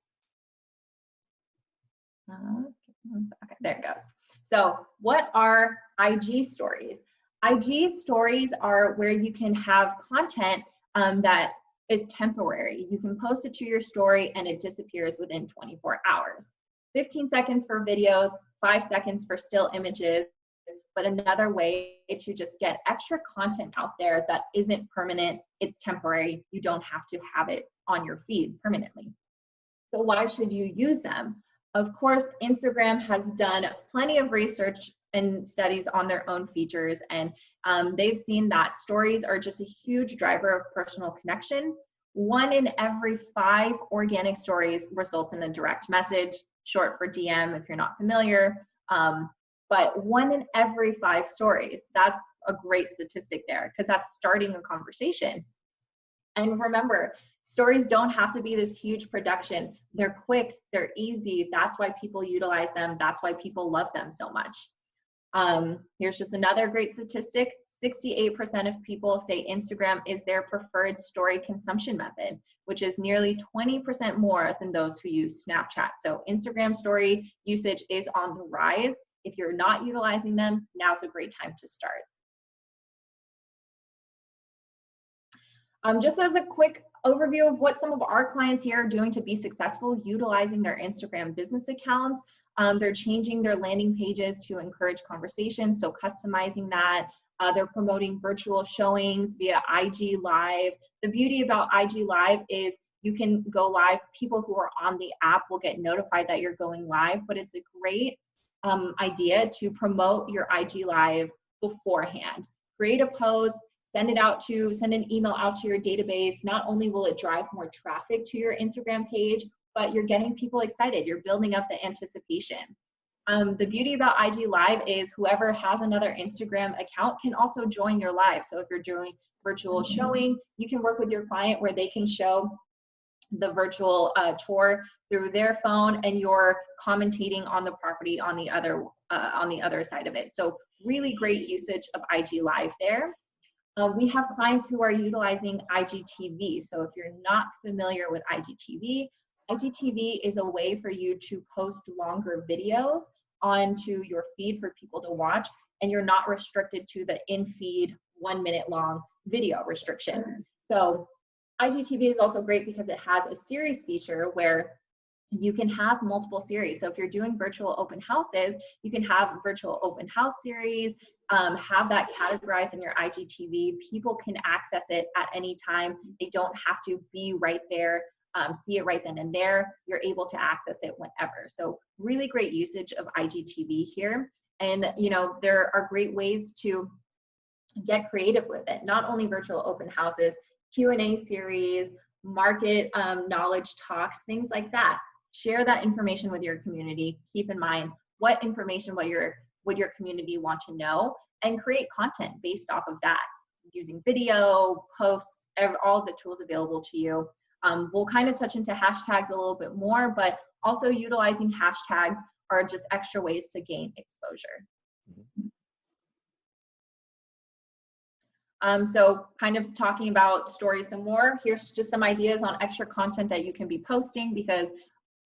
Speaker 3: Okay, there it goes. So what are IG stories? IG stories are where you can have content that is temporary. You can post it to your story and it disappears within 24 hours. 15 seconds for videos, 5 seconds for still images, but another way to just get extra content out there that isn't permanent, it's temporary. You don't have to have it on your feed permanently. So why should you use them? Of course, Instagram has done plenty of research and studies on their own features, and they've seen that stories are just a huge driver of personal connection. 1 in every 5 organic stories results in a direct message, short for DM if you're not familiar. But 1 in every 5 stories, that's a great statistic there because that's starting a conversation. And remember, stories don't have to be this huge production. They're quick, they're easy. That's why people utilize them. That's why people love them so much. Here's just another great statistic. 68% of people say Instagram is their preferred story consumption method, which is nearly 20% more than those who use Snapchat. So Instagram story usage is on the rise. If you're not utilizing them, now's a great time to start. Just as a quick overview of what some of our clients here are doing to be successful utilizing their Instagram business accounts. They're changing their landing pages to encourage conversations, so customizing that. They're promoting virtual showings via IG Live. The beauty about IG Live is you can go live. People who are on the app will get notified that you're going live, but it's a great idea to promote your IG Live beforehand. Create a post, send an email out to your database. Not only will it drive more traffic to your Instagram page, but you're getting people excited. You're building up the anticipation. The beauty about IG Live is whoever has another Instagram account can also join your live. So if you're doing virtual showing, you can work with your client where they can show the virtual tour through their phone and you're commentating on the property on the other side of it. So really great usage of IG Live there. We have clients who are utilizing IGTV. So if you're not familiar with IGTV is a way for you to post longer videos onto your feed for people to watch, and you're not restricted to the in-feed 1 minute long video restriction. So IGTV is also great because it has a series feature where you can have multiple series. So if you're doing virtual open houses, you can have virtual open house series, have that categorized in your IGTV. People can access it at any time. They don't have to be right there, see it right then and there. You're able to access it whenever. So really great usage of IGTV here. And there are great ways to get creative with it. Not only virtual open houses, Q&A series, market knowledge talks, things like that. Share that information with your community. Keep in mind what information would your community want to know, and create content based off of that using video, posts, all the tools available to you. We'll kind of touch into hashtags a little bit more, but also utilizing hashtags are just extra ways to gain exposure. So kind of talking about stories some more, here's just some ideas on extra content that you can be posting, because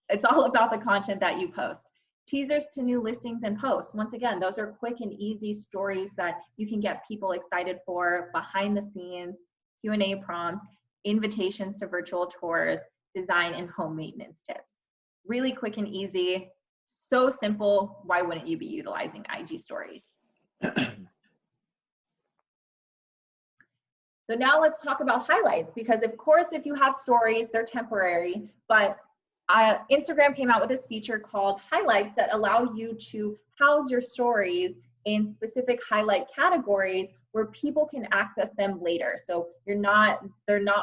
Speaker 3: it's all about the content that you post. Teasers to new listings and posts. Once again, those are quick and easy stories that you can get people excited for, behind the scenes, Q&A prompts, invitations to virtual tours, design and home maintenance tips. Really quick and easy, so simple. Why wouldn't you be utilizing IG stories? So now let's talk about highlights, because of course, if you have stories, they're temporary, but Instagram came out with this feature called highlights that allow you to house your stories in specific highlight categories where people can access them later. So they're not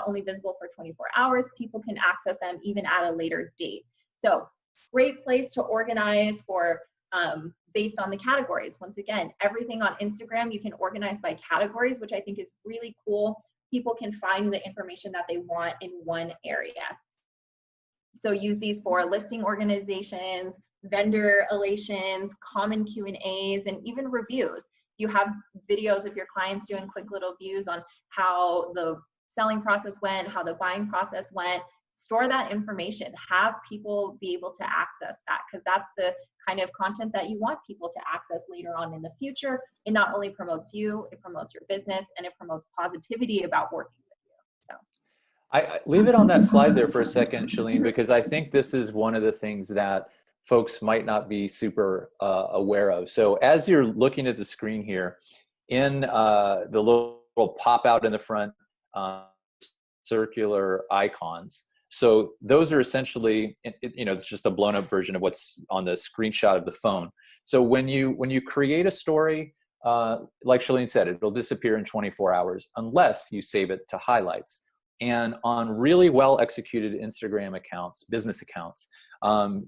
Speaker 3: only visible for 24 hours, people can access them even at a later date. So great place to organize for based on the categories. Once again, everything on Instagram you can organize by categories, which I think is really cool. People can find the information that they want in one area. So use these for listing organizations, vendor relations, common Q&As, and even reviews. You have videos of your clients doing quick little views on how the selling process went, how the buying process went. Store that information. Have people be able to access that, because that's the kind of content that you want people to access later on in the future. It not only promotes you, it promotes your business, and it promotes positivity about working with you. So
Speaker 2: I leave it on that slide there for a second, Sheline, because I think this is one of the things that folks might not be super aware of. So as you're looking at the screen here, in the little pop out in the front, circular icons. So those are essentially, it's just a blown up version of what's on the screenshot of the phone. So when you create a story, like Sheline said, it'll disappear in 24 hours unless you save it to highlights. And on really well executed Instagram accounts, business accounts,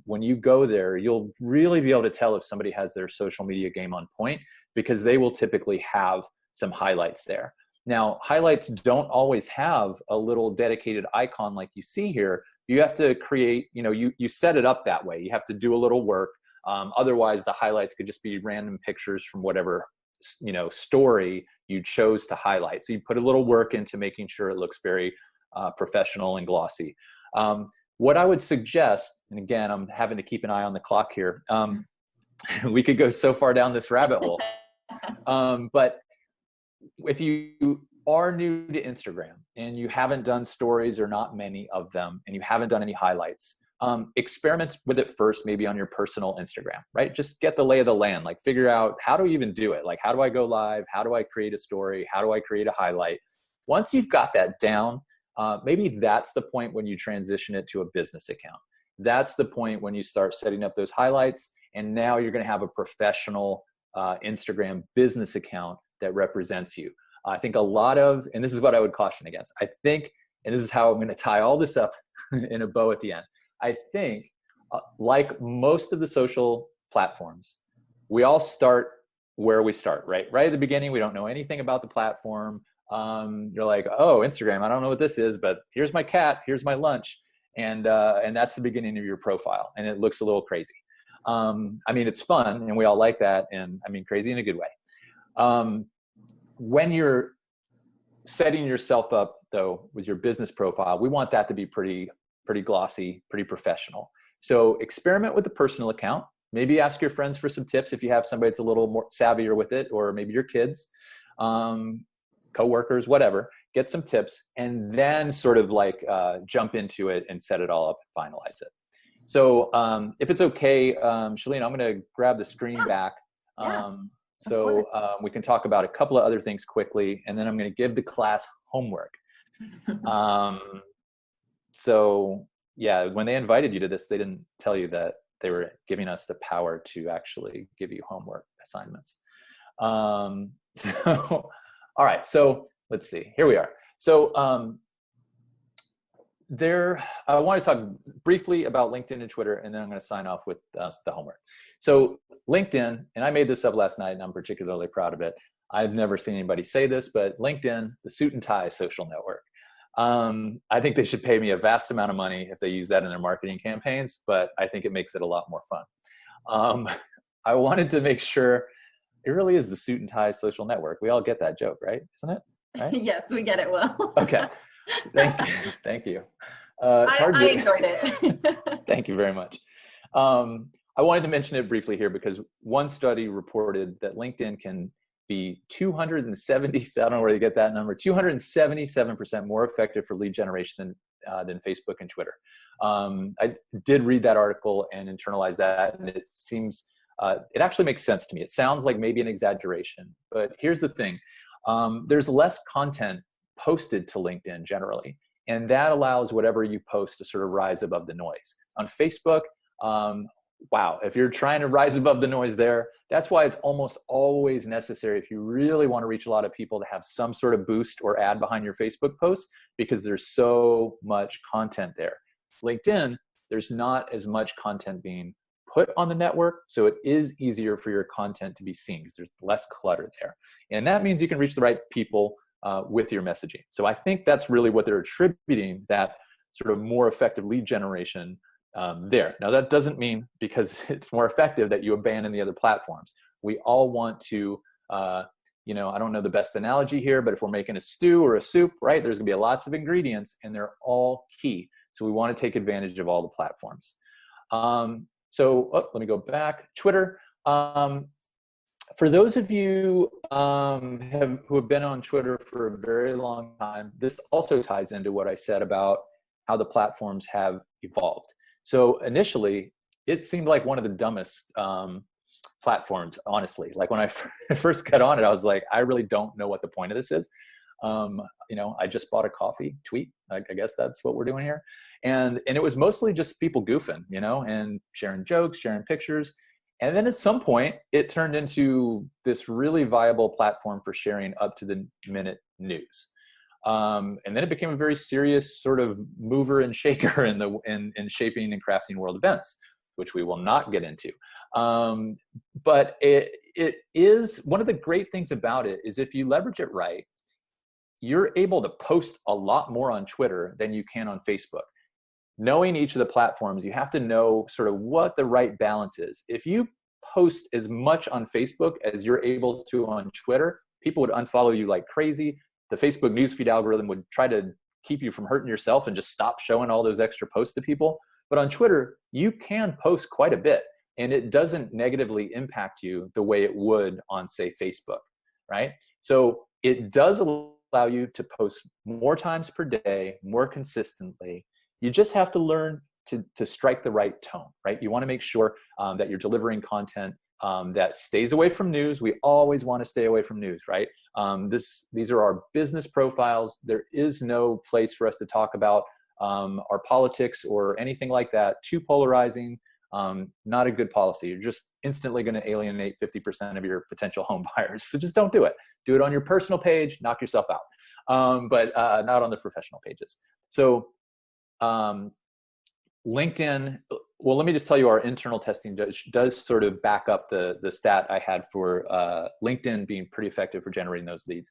Speaker 2: when you go there, you'll really be able to tell if somebody has their social media game on point, because they will typically have some highlights there. Now, highlights don't always have a little dedicated icon like you see here. You have to create, you set it up that way. You have to do a little work. Otherwise, the highlights could just be random pictures from whatever story you chose to highlight. So you put a little work into making sure it looks very professional and glossy. What I would suggest, and again, I'm having to keep an eye on the clock here. We could go so far down this rabbit hole. But if you are new to Instagram and you haven't done stories, or not many of them, and you haven't done any highlights, experiment with it first, maybe on your personal Instagram, right? Just get the lay of the land, like figure out how do we even do it? Like, how do I go live? How do I create a story? How do I create a highlight? Once you've got that down, maybe that's the point when you transition it to a business account. That's the point when you start setting up those highlights, and now you're going to have a professional Instagram business account that represents you. I think a lot of, and this is what I would caution against, I think, and this is how I'm going to tie all this up in a bow at the end. I think, like most of the social platforms, we all start where we start, right? Right at the beginning, we don't know anything about the platform. You're like, oh, Instagram, I don't know what this is, but here's my cat, here's my lunch. And that's the beginning of your profile. And it looks a little crazy. I mean, it's fun and we all like that. And I mean, crazy in a good way. When you're setting yourself up though, with your business profile, we want that to be pretty glossy, pretty professional. So experiment with the personal account. Maybe ask your friends for some tips if you have somebody that's a little more savvier with it, or maybe your kids, coworkers, whatever. Get some tips, and then sort of like jump into it and set it all up and finalize it. So if it's okay, Sheline, I'm going to grab the screen back. So we can talk about a couple of other things quickly, and then I'm going to give the class homework. So yeah, when they invited you to this, they didn't tell you that they were giving us the power to actually give you homework assignments. So, all right, so let's see, here we are. So I want to talk briefly about LinkedIn and Twitter, and then I'm going to sign off with the homework. So LinkedIn, and I made this up last night and I'm particularly proud of it. I've never seen anybody say this, but LinkedIn, the suit and tie social network. I think they should pay me a vast amount of money if they use that in their marketing campaigns, but I think it makes it a lot more fun. I wanted to make sure it really is the suit and tie social network. We all get that joke, right? Isn't it? Right?
Speaker 3: Yes, we get it well.
Speaker 2: Okay. Thank you. Thank you.
Speaker 3: I enjoyed it.
Speaker 2: Thank you very much. I wanted to mention it briefly here because one study reported that LinkedIn can be 277, I don't know where you get that number, 277% more effective for lead generation than Facebook and Twitter. I did read that article and internalize that, and it seems, it actually makes sense to me. It sounds like maybe an exaggeration, but here's the thing. There's less content posted to LinkedIn generally, and that allows whatever you post to sort of rise above the noise. On Facebook, wow, if you're trying to rise above the noise there, that's why it's almost always necessary, if you really want to reach a lot of people, to have some sort of boost or ad behind your Facebook posts, because there's so much content there. LinkedIn, there's not as much content being put on the network, so it is easier for your content to be seen because there's less clutter there. And that means you can reach the right people with your messaging. So I think that's really what they're attributing, that sort of more effective lead generation there. Now that doesn't mean because it's more effective that you abandon the other platforms. We all want to, I don't know the best analogy here, but if we're making a stew or a soup, right, there's gonna be lots of ingredients and they're all key. So we wanna take advantage of all the platforms. Let me go back. Twitter. For those of you who have been on Twitter for a very long time, this also ties into what I said about how the platforms have evolved. So initially, it seemed like one of the dumbest platforms, honestly. Like when I first got on it, I was like, I really don't know what the point of this is. I just bought a coffee tweet. I guess that's what we're doing here. And it was mostly just people goofing, and sharing jokes, sharing pictures. And then at some point it turned into this really viable platform for sharing up to the minute news. And then it became a very serious sort of mover and shaker in shaping and crafting world events, which we will not get into. But it is one of the great things about it is if you leverage it right, you're able to post a lot more on Twitter than you can on Facebook. Knowing each of the platforms, you have to know sort of what the right balance is. If you post as much on Facebook as you're able to on Twitter, people would unfollow you like crazy. The Facebook newsfeed algorithm would try to keep you from hurting yourself and just stop showing all those extra posts to people. But on Twitter, you can post quite a bit, and it doesn't negatively impact you the way it would on, say, Facebook, right? So it does allow you to post more times per day, more consistently. You just have to learn to strike the right tone, right? You want to make sure that you're delivering content that stays away from news. We always want to stay away from news, right? These are our business profiles. There is no place for us to talk about our politics or anything like that. Too polarizing, not a good policy. You're just instantly going to alienate 50% of your potential home buyers. So just don't do it. Do it on your personal page, knock yourself out, but not on the professional pages. So LinkedIn, well, let me just tell you, our internal testing does sort of back up the stat I had for LinkedIn being pretty effective for generating those leads.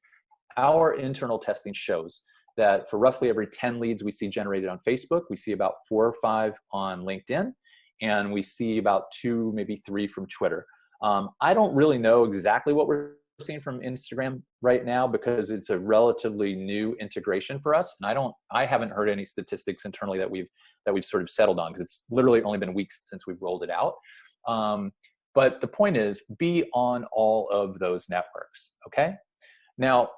Speaker 2: Our internal testing shows that for roughly every 10 leads we see generated on Facebook, we see about 4 or 5 on LinkedIn, and we see about 2, maybe 3 from Twitter. I don't really know exactly what we're seeing from Instagram right now because it's a relatively new integration for us, and I haven't heard any statistics internally that we've sort of settled on because it's literally only been weeks since we've rolled it out. But the point is, be on all of those networks. Okay. Now,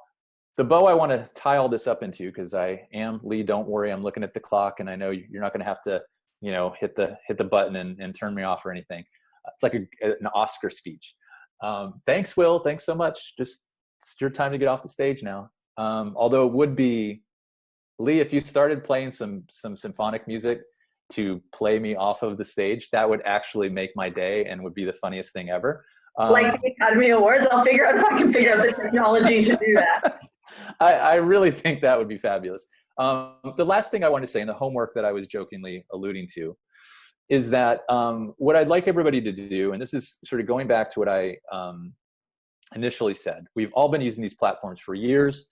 Speaker 2: the bow I want to tie all this up into, because Lee, don't worry, I'm looking at the clock, and I know you're not going to have to, hit the button and turn me off or anything. It's like an Oscar speech. Thanks, Will. Thanks so much. It's your time to get off the stage now. Although it would be, Lee, if you started playing some symphonic music to play me off of the stage, that would actually make my day and would be the funniest thing ever.
Speaker 1: Like the Academy Awards, I'll figure out if I can figure out the technology to do that.
Speaker 2: I really think that would be fabulous. The last thing I want to say, and the homework that I was jokingly alluding to, is that what I'd like everybody to do, and this is sort of going back to what I initially said, we've all been using these platforms for years.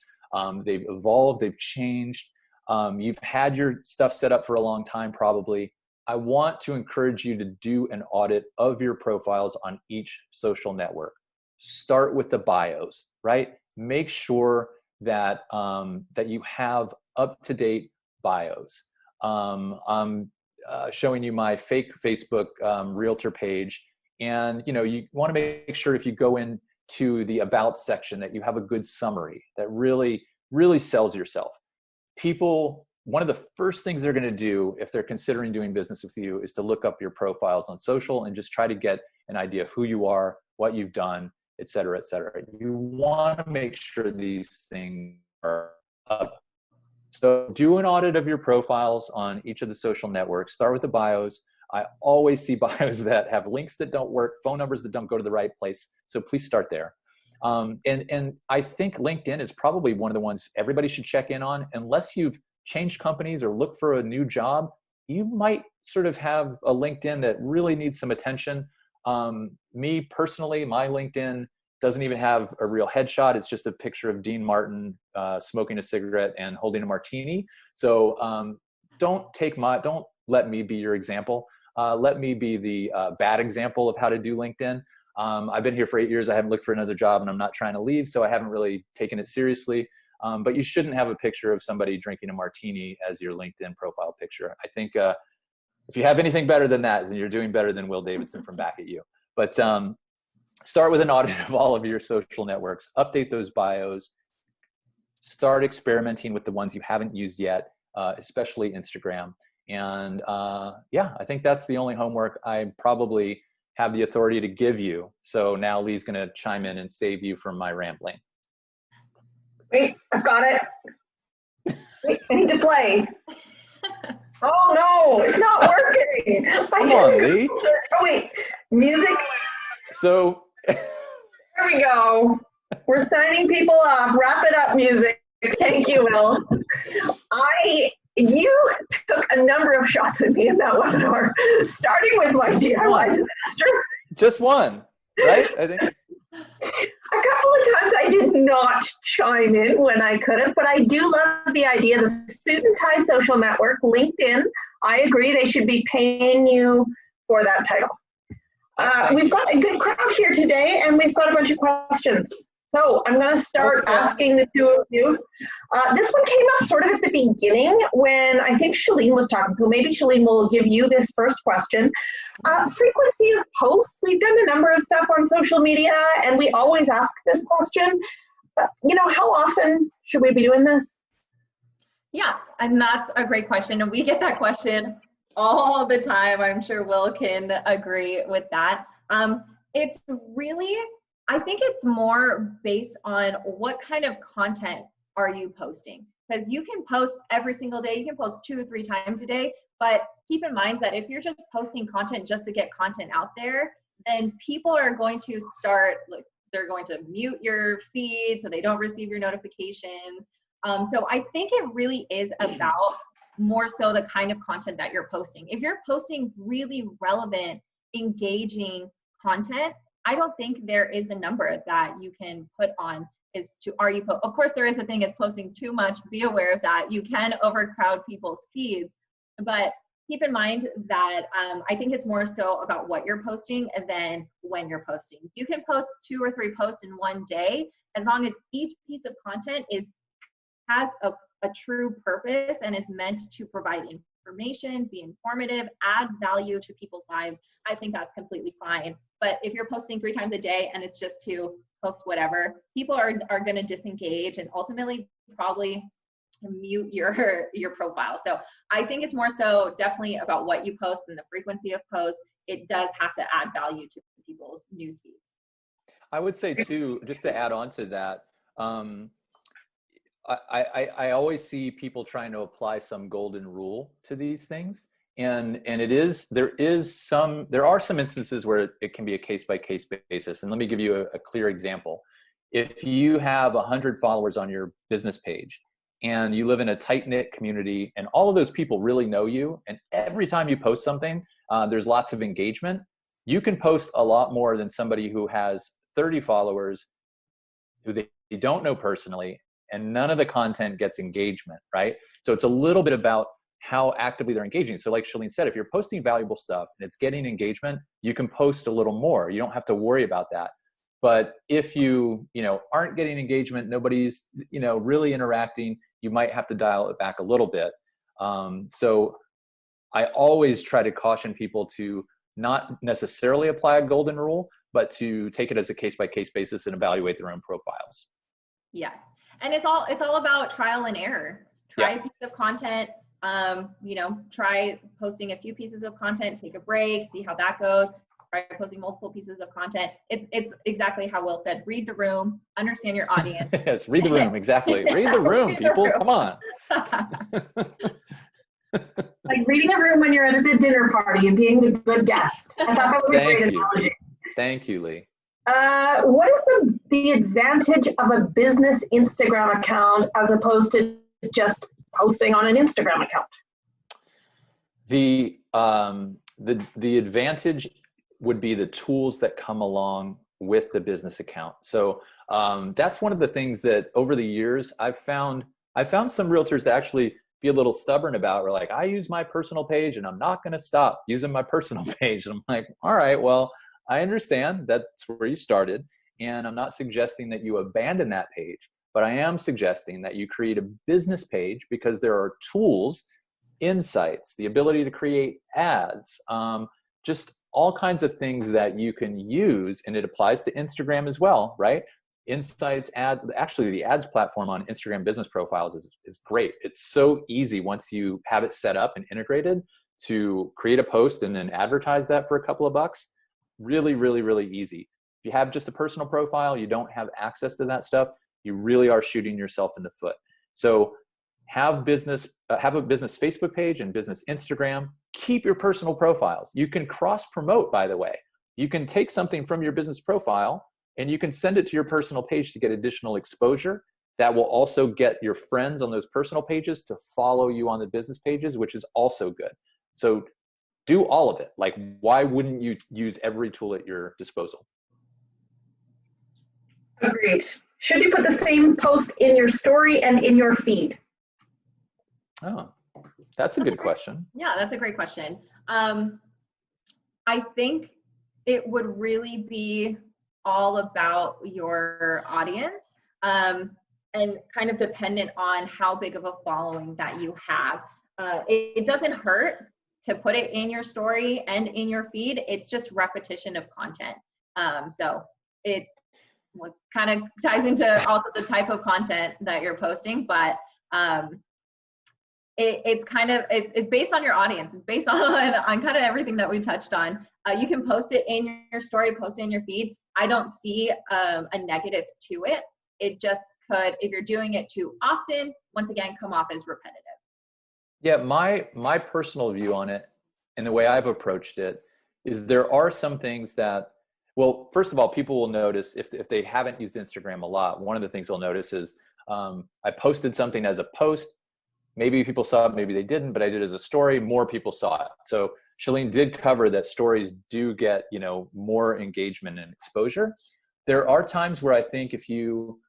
Speaker 2: They've evolved, they've changed. You've had your stuff set up for a long time, probably. I want to encourage you to do an audit of your profiles on each social network. Start with the bios, right? Make sure that that you have up-to-date bios. I'm showing you my fake Facebook realtor page, and you want to make sure if you go into the about section that you have a good summary that really sells yourself. People, one of the first things they're going to do if they're considering doing business with you is to look up your profiles on social and just try to get an idea of who you are, what you've done, et cetera, et cetera. You want to make sure these things are up. So do an audit of your profiles on each of the social networks. Start with the bios. I always see bios that have links that don't work, phone numbers that don't go to the right place. So please start there. And I think LinkedIn is probably one of the ones everybody should check in on. Unless you've changed companies or looked for a new job, you might sort of have a LinkedIn that really needs some attention. Me personally, my LinkedIn doesn't even have a real headshot. It's just a picture of Dean Martin smoking a cigarette and holding a martini. So don't let me be your example. Let me be the bad example of how to do LinkedIn. I've been here for 8 years. I haven't looked for another job, and I'm not trying to leave, so I haven't really taken it seriously. But you shouldn't have a picture of somebody drinking a martini as your LinkedIn profile picture. I think if you have anything better than that, then you're doing better than Will Davidson from Back at You. But start with an audit of all of your social networks. Update those bios. Start experimenting with the ones you haven't used yet, especially Instagram. And yeah, I think that's the only homework I probably have the authority to give you. So now Lee's going to chime in and save you from my rambling.
Speaker 1: Wait, I've got it. Wait, I need to play. Oh no, it's not working.
Speaker 2: Come on, Lee.
Speaker 1: Oh wait, music.
Speaker 2: So
Speaker 1: there we go. We're signing people off. Wrap it up, music. Thank you, Will. You took a number of shots at me in that webinar, starting with my DIY disaster.
Speaker 2: Just one, right? I think.
Speaker 1: A couple of times I did not chime in when I could have, but I do love the idea, the Suit and Tie Social Network, LinkedIn. I agree they should be paying you for that title. We've got a good crowd here today, and we've got a bunch of questions. So I'm going to start asking the two of you. This one came up sort of at the beginning when I think Sheline was talking. So maybe Sheline will give you this first question. Frequency of posts. We've done a number of stuff on social media, and we always ask this question. You know, how often should we be doing this?
Speaker 3: Yeah, and that's a great question. And we get that question all the time. I'm sure Will can agree with that. It's really, I think it's more based on what kind of content are you posting? Because you can post every single day, you can post 2 or 3 times a day, but keep in mind that if you're just posting content just to get content out there, then people are going to start, like, they're going to mute your feed so they don't receive your notifications. So I think it really is about more so the kind of content that you're posting. If you're posting really relevant, engaging content, I don't think there is a number that you can put on is to, of course there is a thing as posting too much, be aware of that. You can overcrowd people's feeds, but keep in mind that I think it's more so about what you're posting and then when you're posting. You can post 2 or 3 posts in one day, as long as each piece of content has a true purpose and is meant to provide information, be informative, add value to people's lives. I think that's completely fine. But if you're posting 3 times a day and it's just to post whatever, people are going to disengage and ultimately probably mute your profile. So I think it's more so definitely about what you post and the frequency of posts. It does have to add value to people's news feeds.
Speaker 2: I would say too, just to add on to that, I always see people trying to apply some golden rule to these things. And there are some instances where it can be a case-by-case basis. And let me give you a clear example. If you have 100 followers on your business page and you live in a tight-knit community and all of those people really know you, and every time you post something, there's lots of engagement, you can post a lot more than somebody who has 30 followers who they don't know personally, and none of the content gets engagement, right? So it's a little bit about how actively they're engaging. So like Sheline said, if you're posting valuable stuff and it's getting engagement, you can post a little more. You don't have to worry about that. But if you aren't getting engagement, nobody's really interacting, you might have to dial it back a little bit. So I always try to caution people to not necessarily apply a golden rule, but to take it as a case-by-case basis and evaluate their own profiles.
Speaker 3: Yes. And it's all about trial and error. Try a piece of content, try posting a few pieces of content, take a break, see how that goes. Try posting multiple pieces of content. It's exactly how Will said, read the room, understand your audience.
Speaker 2: Yes, read the room, exactly. Read the room, people, come on.
Speaker 1: Like reading a room when you're at a dinner party and being a good guest. I thought that was a great analogy.
Speaker 2: Thank you, Lee.
Speaker 1: What is the advantage of a business Instagram account as opposed to just posting on an Instagram account?
Speaker 2: The advantage would be the tools that come along with the business account. So that's one of the things that over the years I found some realtors to actually be a little stubborn about. We're like, I use my personal page and I'm not going to stop using my personal page. And I'm like, all right, well, I understand that's where you started, and I'm not suggesting that you abandon that page, but I am suggesting that you create a business page because there are tools, insights, the ability to create ads, just all kinds of things that you can use, and it applies to Instagram as well, right? insights, actually the ads platform on Instagram business profiles is great. It's so easy once you have it set up and integrated to create a post and then advertise that for a couple of bucks. Really, really, really easy. If you have just a personal profile, you don't have access to that stuff, you really are shooting yourself in the foot. So have a business Facebook page and business Instagram. Keep your personal profiles. You can cross promote, by the way. You can take something from your business profile and you can send it to your personal page to get additional exposure. That will also get your friends on those personal pages to follow you on the business pages, which is also good. So do all of it. Like, why wouldn't you use every tool at your disposal?
Speaker 1: Agreed. Should you put the same post in your story and in your feed?
Speaker 2: Oh, that's a good question.
Speaker 3: Yeah, that's a great question. I think it would really be all about your audience, and kind of dependent on how big of a following that you have. It doesn't hurt to put it in your story and in your feed. It's just repetition of content. So it kind of ties into also the type of content that you're posting, but it's based on your audience. It's based on kind of everything that we touched on. You can post it in your story, post it in your feed. I don't see a negative to it. It just could, if you're doing it too often, once again, come off as repetitive.
Speaker 2: Yeah, my personal view on it and the way I've approached it is there are some things that, well, first of all, people will notice if they haven't used Instagram a lot, one of the things they'll notice is I posted something as a post. Maybe people saw it, maybe they didn't, but I did it as a story, more people saw it. So Sheline did cover that stories do get, more engagement and exposure. There are times where I think if you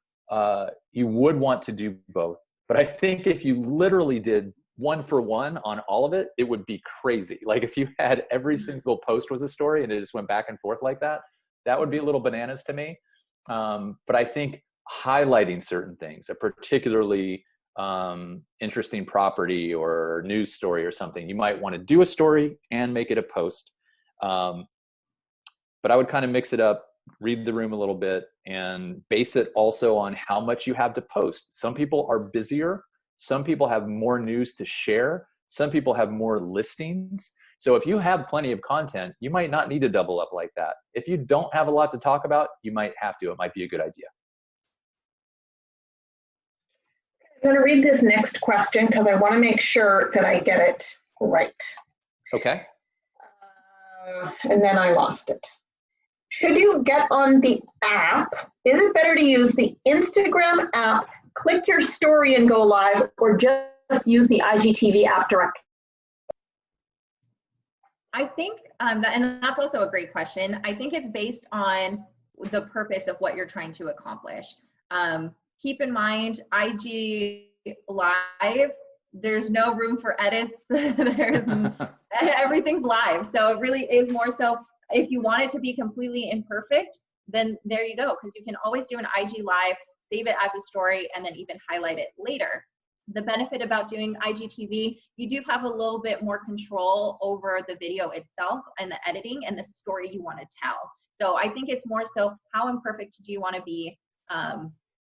Speaker 2: would want to do both, but I think if you literally did one for one on all of it, it would be crazy. Like if you had every single post was a story and it just went back and forth like that, that would be a little bananas to me. But I think highlighting certain things, a particularly interesting property or news story or something, you might want to do a story and make it a post. But I would kind of mix it up, read the room a little bit, and base it also on how much you have to post. Some people are busier. Some people have more news to share. Some people have more listings. So if you have plenty of content, you might not need to double up like that. If you don't have a lot to talk about, you might have to. It might be a good idea.
Speaker 1: I'm going to read this next question because I want to make sure that I get it right.
Speaker 2: Okay.
Speaker 1: And then I lost it. Should you get on the app, is it better to use the Instagram app, click your story and go live, or just use the IGTV app direct?
Speaker 3: I think, and that's also a great question. I think it's based on the purpose of what you're trying to accomplish. Keep in mind, IG Live, there's no room for edits. Everything's live. So it really is more so, if you want it to be completely imperfect, then there you go. Because you can always do an IG Live, save it as a story, and then even highlight it later. The benefit about doing IGTV, you do have a little bit more control over the video itself and the editing and the story you want to tell. So I think it's more so, how imperfect do you want to be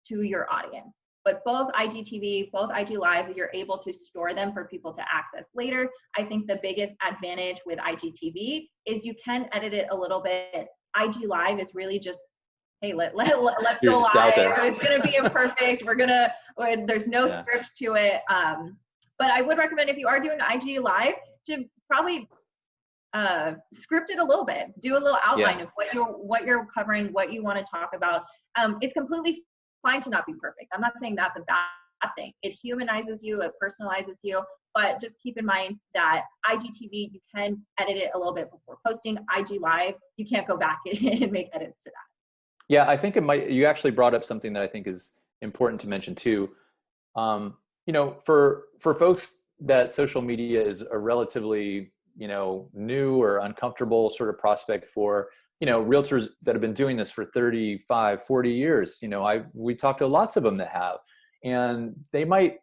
Speaker 3: to your audience? But both IGTV, both IG Live, you're able to store them for people to access later. I think the biggest advantage with IGTV is you can edit it a little bit. IG Live is really just, hey, let's go live. It's going to be imperfect. There's no script to it. But I would recommend, if you are doing IG Live, to probably script it a little bit. Do a little outline of what you're covering, what you want to talk about. It's completely fine to not be perfect. I'm not saying that's a bad thing. It humanizes you, it personalizes you, but just keep in mind that IGTV, you can edit it a little bit before posting. IG Live, you can't go back and make edits to that.
Speaker 2: Yeah, I think you actually brought up something that I think is important to mention too. For folks that social media is a relatively, new or uncomfortable sort of prospect for, realtors that have been doing this for 35, 40 years. We talked to lots of them that have, and they might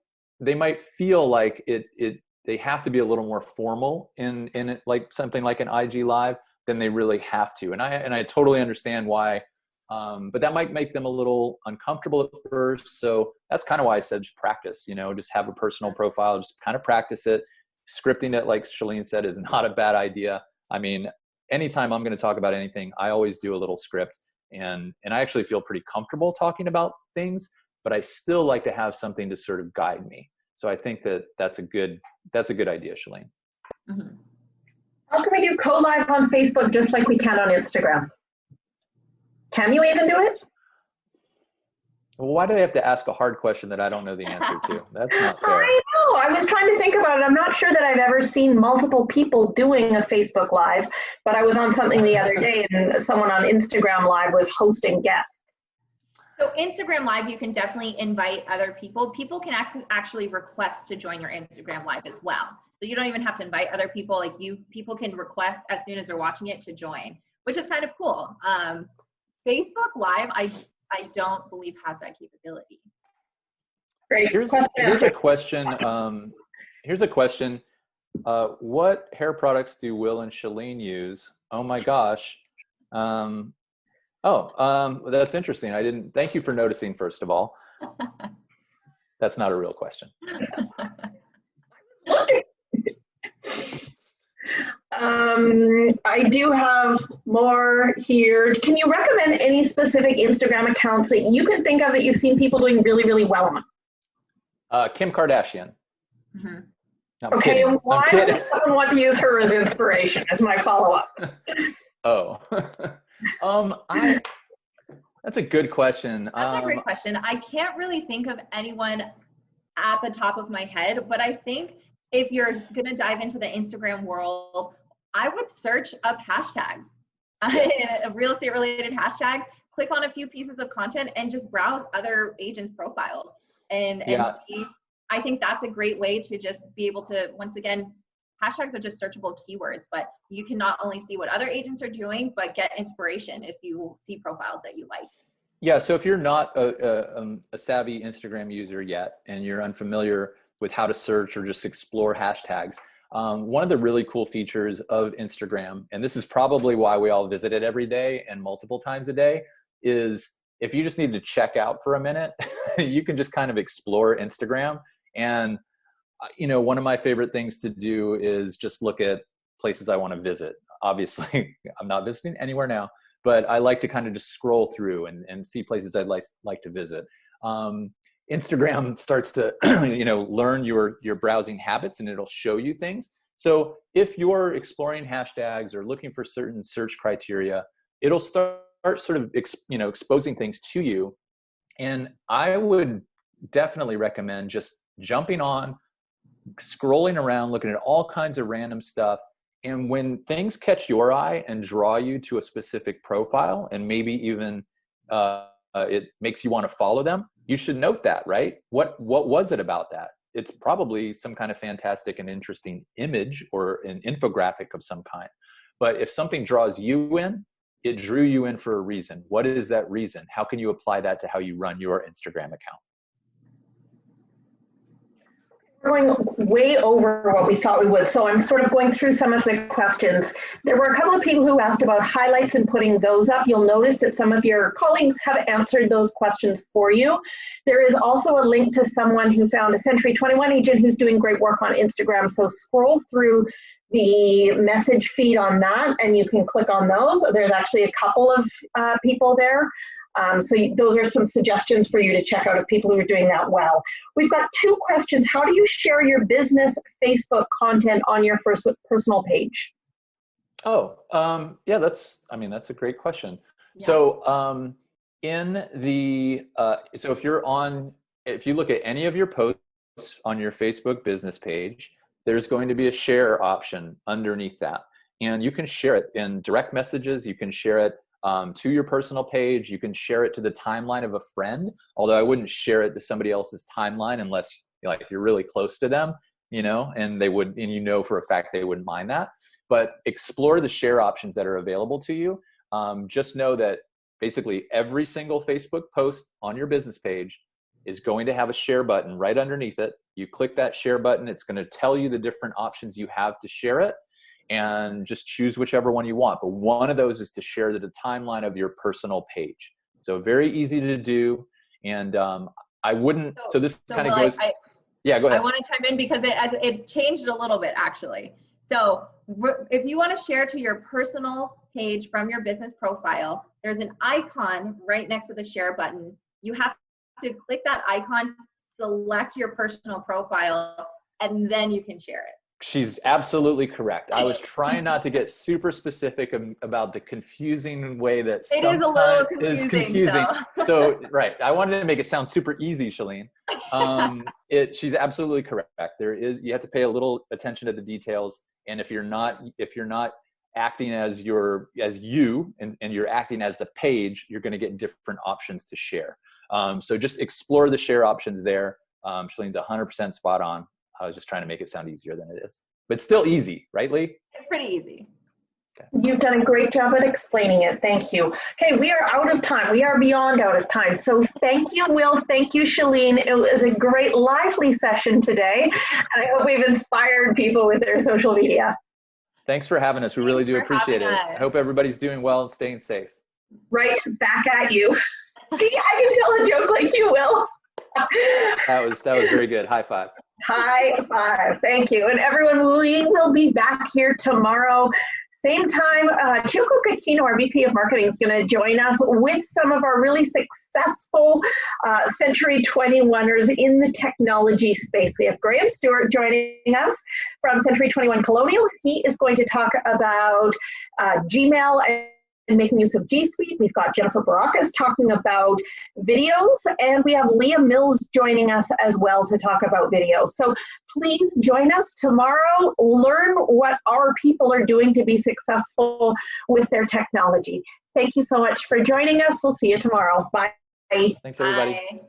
Speaker 2: feel like they have to be a little more formal in it, like something like an IG Live, than they really have to. And I totally understand why But that might make them a little uncomfortable at first. So that's kind of why I said just practice, just have a personal profile, just kind of practice it. Scripting it, like Sheline said, is not a bad idea. I mean, anytime I'm going to talk about anything, I always do a little script, and I actually feel pretty comfortable talking about things, but I still like to have something to sort of guide me. So I think that's a good idea, Sheline.
Speaker 3: Mm-hmm.
Speaker 1: How can we do co-live on Facebook just like we can on Instagram? Can you even do it?
Speaker 2: Well, why do they have to ask a hard question that I don't know the answer to? That's not fair.
Speaker 1: I know. I was trying to think about it. I'm not sure that I've ever seen multiple people doing a Facebook Live, but I was on something the other day and someone on Instagram Live was hosting guests.
Speaker 3: So Instagram Live, you can definitely invite other people. People can actually request to join your Instagram Live as well. So you don't even have to invite other people. People can request as soon as they're watching it to join, which is kind of cool. Facebook Live, I don't believe has that capability.
Speaker 1: Great.
Speaker 2: Here's a question. Here's a question. What hair products do Will and Sheline use? Oh my gosh. That's interesting. Thank you for noticing, first of all. That's not a real question.
Speaker 1: I do have more here. Can you recommend any specific Instagram accounts that you can think of that you've seen people doing really, really well on?
Speaker 2: Kim Kardashian.
Speaker 3: Mm-hmm.
Speaker 2: No,
Speaker 1: okay,
Speaker 2: I'm
Speaker 1: why
Speaker 2: kidding.
Speaker 1: would someone want to use her as inspiration as my follow-up?
Speaker 2: Oh. That's a good question.
Speaker 3: That's a great question. I can't really think of anyone at the top of my head, but I think if you're going to dive into the Instagram world, I would search up hashtags, real estate related hashtags, click on a few pieces of content and just browse other agents' profiles and see. I think that's a great way to just be able to, once again, hashtags are just searchable keywords, but you can not only see what other agents are doing, but get inspiration if you see profiles that you like.
Speaker 2: Yeah, so if you're not a savvy Instagram user yet and you're unfamiliar with how to search or just explore hashtags, one of the really cool features of Instagram, and this is probably why we all visit it every day and multiple times a day, is if you just need to check out for a minute, you can just kind of explore Instagram. And one of my favorite things to do is just look at places I want to visit. Obviously, I'm not visiting anywhere now, but I like to kind of just scroll through and see places I'd like to visit. Instagram starts to, learn your browsing habits, and it'll show you things. So if you're exploring hashtags or looking for certain search criteria, it'll start sort of, exposing things to you. And I would definitely recommend just jumping on, scrolling around, looking at all kinds of random stuff. And when things catch your eye and draw you to a specific profile, and maybe even it makes you want to follow them, you should note that, right? What was it about that? It's probably some kind of fantastic and interesting image or an infographic of some kind. But if something draws you in, it drew you in for a reason. What is that reason? How can you apply that to how you run your Instagram account?
Speaker 1: We're going way over what we thought we would, so I'm sort of going through some of the questions. There were a couple of people who asked about highlights and putting those up. You'll notice that some of your colleagues have answered those questions for you. There is also a link to someone who found a Century 21 agent who's doing great work on Instagram, so scroll through the message feed on that and you can click on those. There's actually a couple of people there. So those are some suggestions for you to check out of people who are doing that well. We've got two questions. How do you share your business Facebook content on your personal page?
Speaker 2: Yeah, that's a great question. Yeah. So so if you look at any of your posts on your Facebook business page, there's going to be a share option underneath that. And you can share it in direct messages. You can share it to your personal page. You can share it to the timeline of a friend, although I wouldn't share it to somebody else's timeline unless you're really close to them, and for a fact they wouldn't mind that. But explore the share options that are available to you. Just know that basically every single Facebook post on your business page is going to have a share button right underneath it. You click that share button, it's going to tell you the different options you have to share it, and just choose whichever one you want. But one of those is to share the timeline of your personal page. So very easy to do. And I wouldn't, so this kind of
Speaker 3: Will,
Speaker 2: goes, yeah, go ahead.
Speaker 3: I want to chime in because it changed a little bit actually. So if you want to share to your personal page from your business profile, there's an icon right next to the share button. You have to click that icon, select your personal profile, and then you can share it.
Speaker 2: She's absolutely correct. I was trying not to get super specific about the confusing way that
Speaker 3: it is a little confusing.
Speaker 2: It's confusing. So, right. I wanted to make it sound super easy, Sheline. She's absolutely correct. You have to pay a little attention to the details. And if you're not acting as you and you're acting as the page, you're going to get different options to share. So just explore the share options there. Shaline's 100% spot on. I was just trying to make it sound easier than it is, but still easy, right, Lee?
Speaker 3: It's pretty easy.
Speaker 2: Okay.
Speaker 1: You've done a great job at explaining it. Thank you. Okay, we are out of time. We are beyond out of time. So thank you, Will. Thank you, Sheline. It was a great, lively session today. And I hope we've inspired people with their social media.
Speaker 2: Thanks for having us. We really do appreciate it. I hope everybody's doing well and staying safe.
Speaker 1: Right back at you. See, I can tell a joke like you, Will.
Speaker 2: That was very good. High five.
Speaker 1: High five. Thank you. And everyone, we will be back here tomorrow. Same time, Chioko Kakino, our VP of Marketing, is going to join us with some of our really successful Century 21ers in the technology space. We have Graham Stewart joining us from Century 21 Colonial. He is going to talk about Gmail and making use of G Suite. We've got Jennifer Baracus talking about videos, and we have Leah Mills joining us as well to talk about video. So please join us tomorrow. Learn what our people are doing to be successful with their technology. Thank you so much for joining us. We'll see you tomorrow. Bye.
Speaker 2: Thanks, everybody.
Speaker 3: Bye.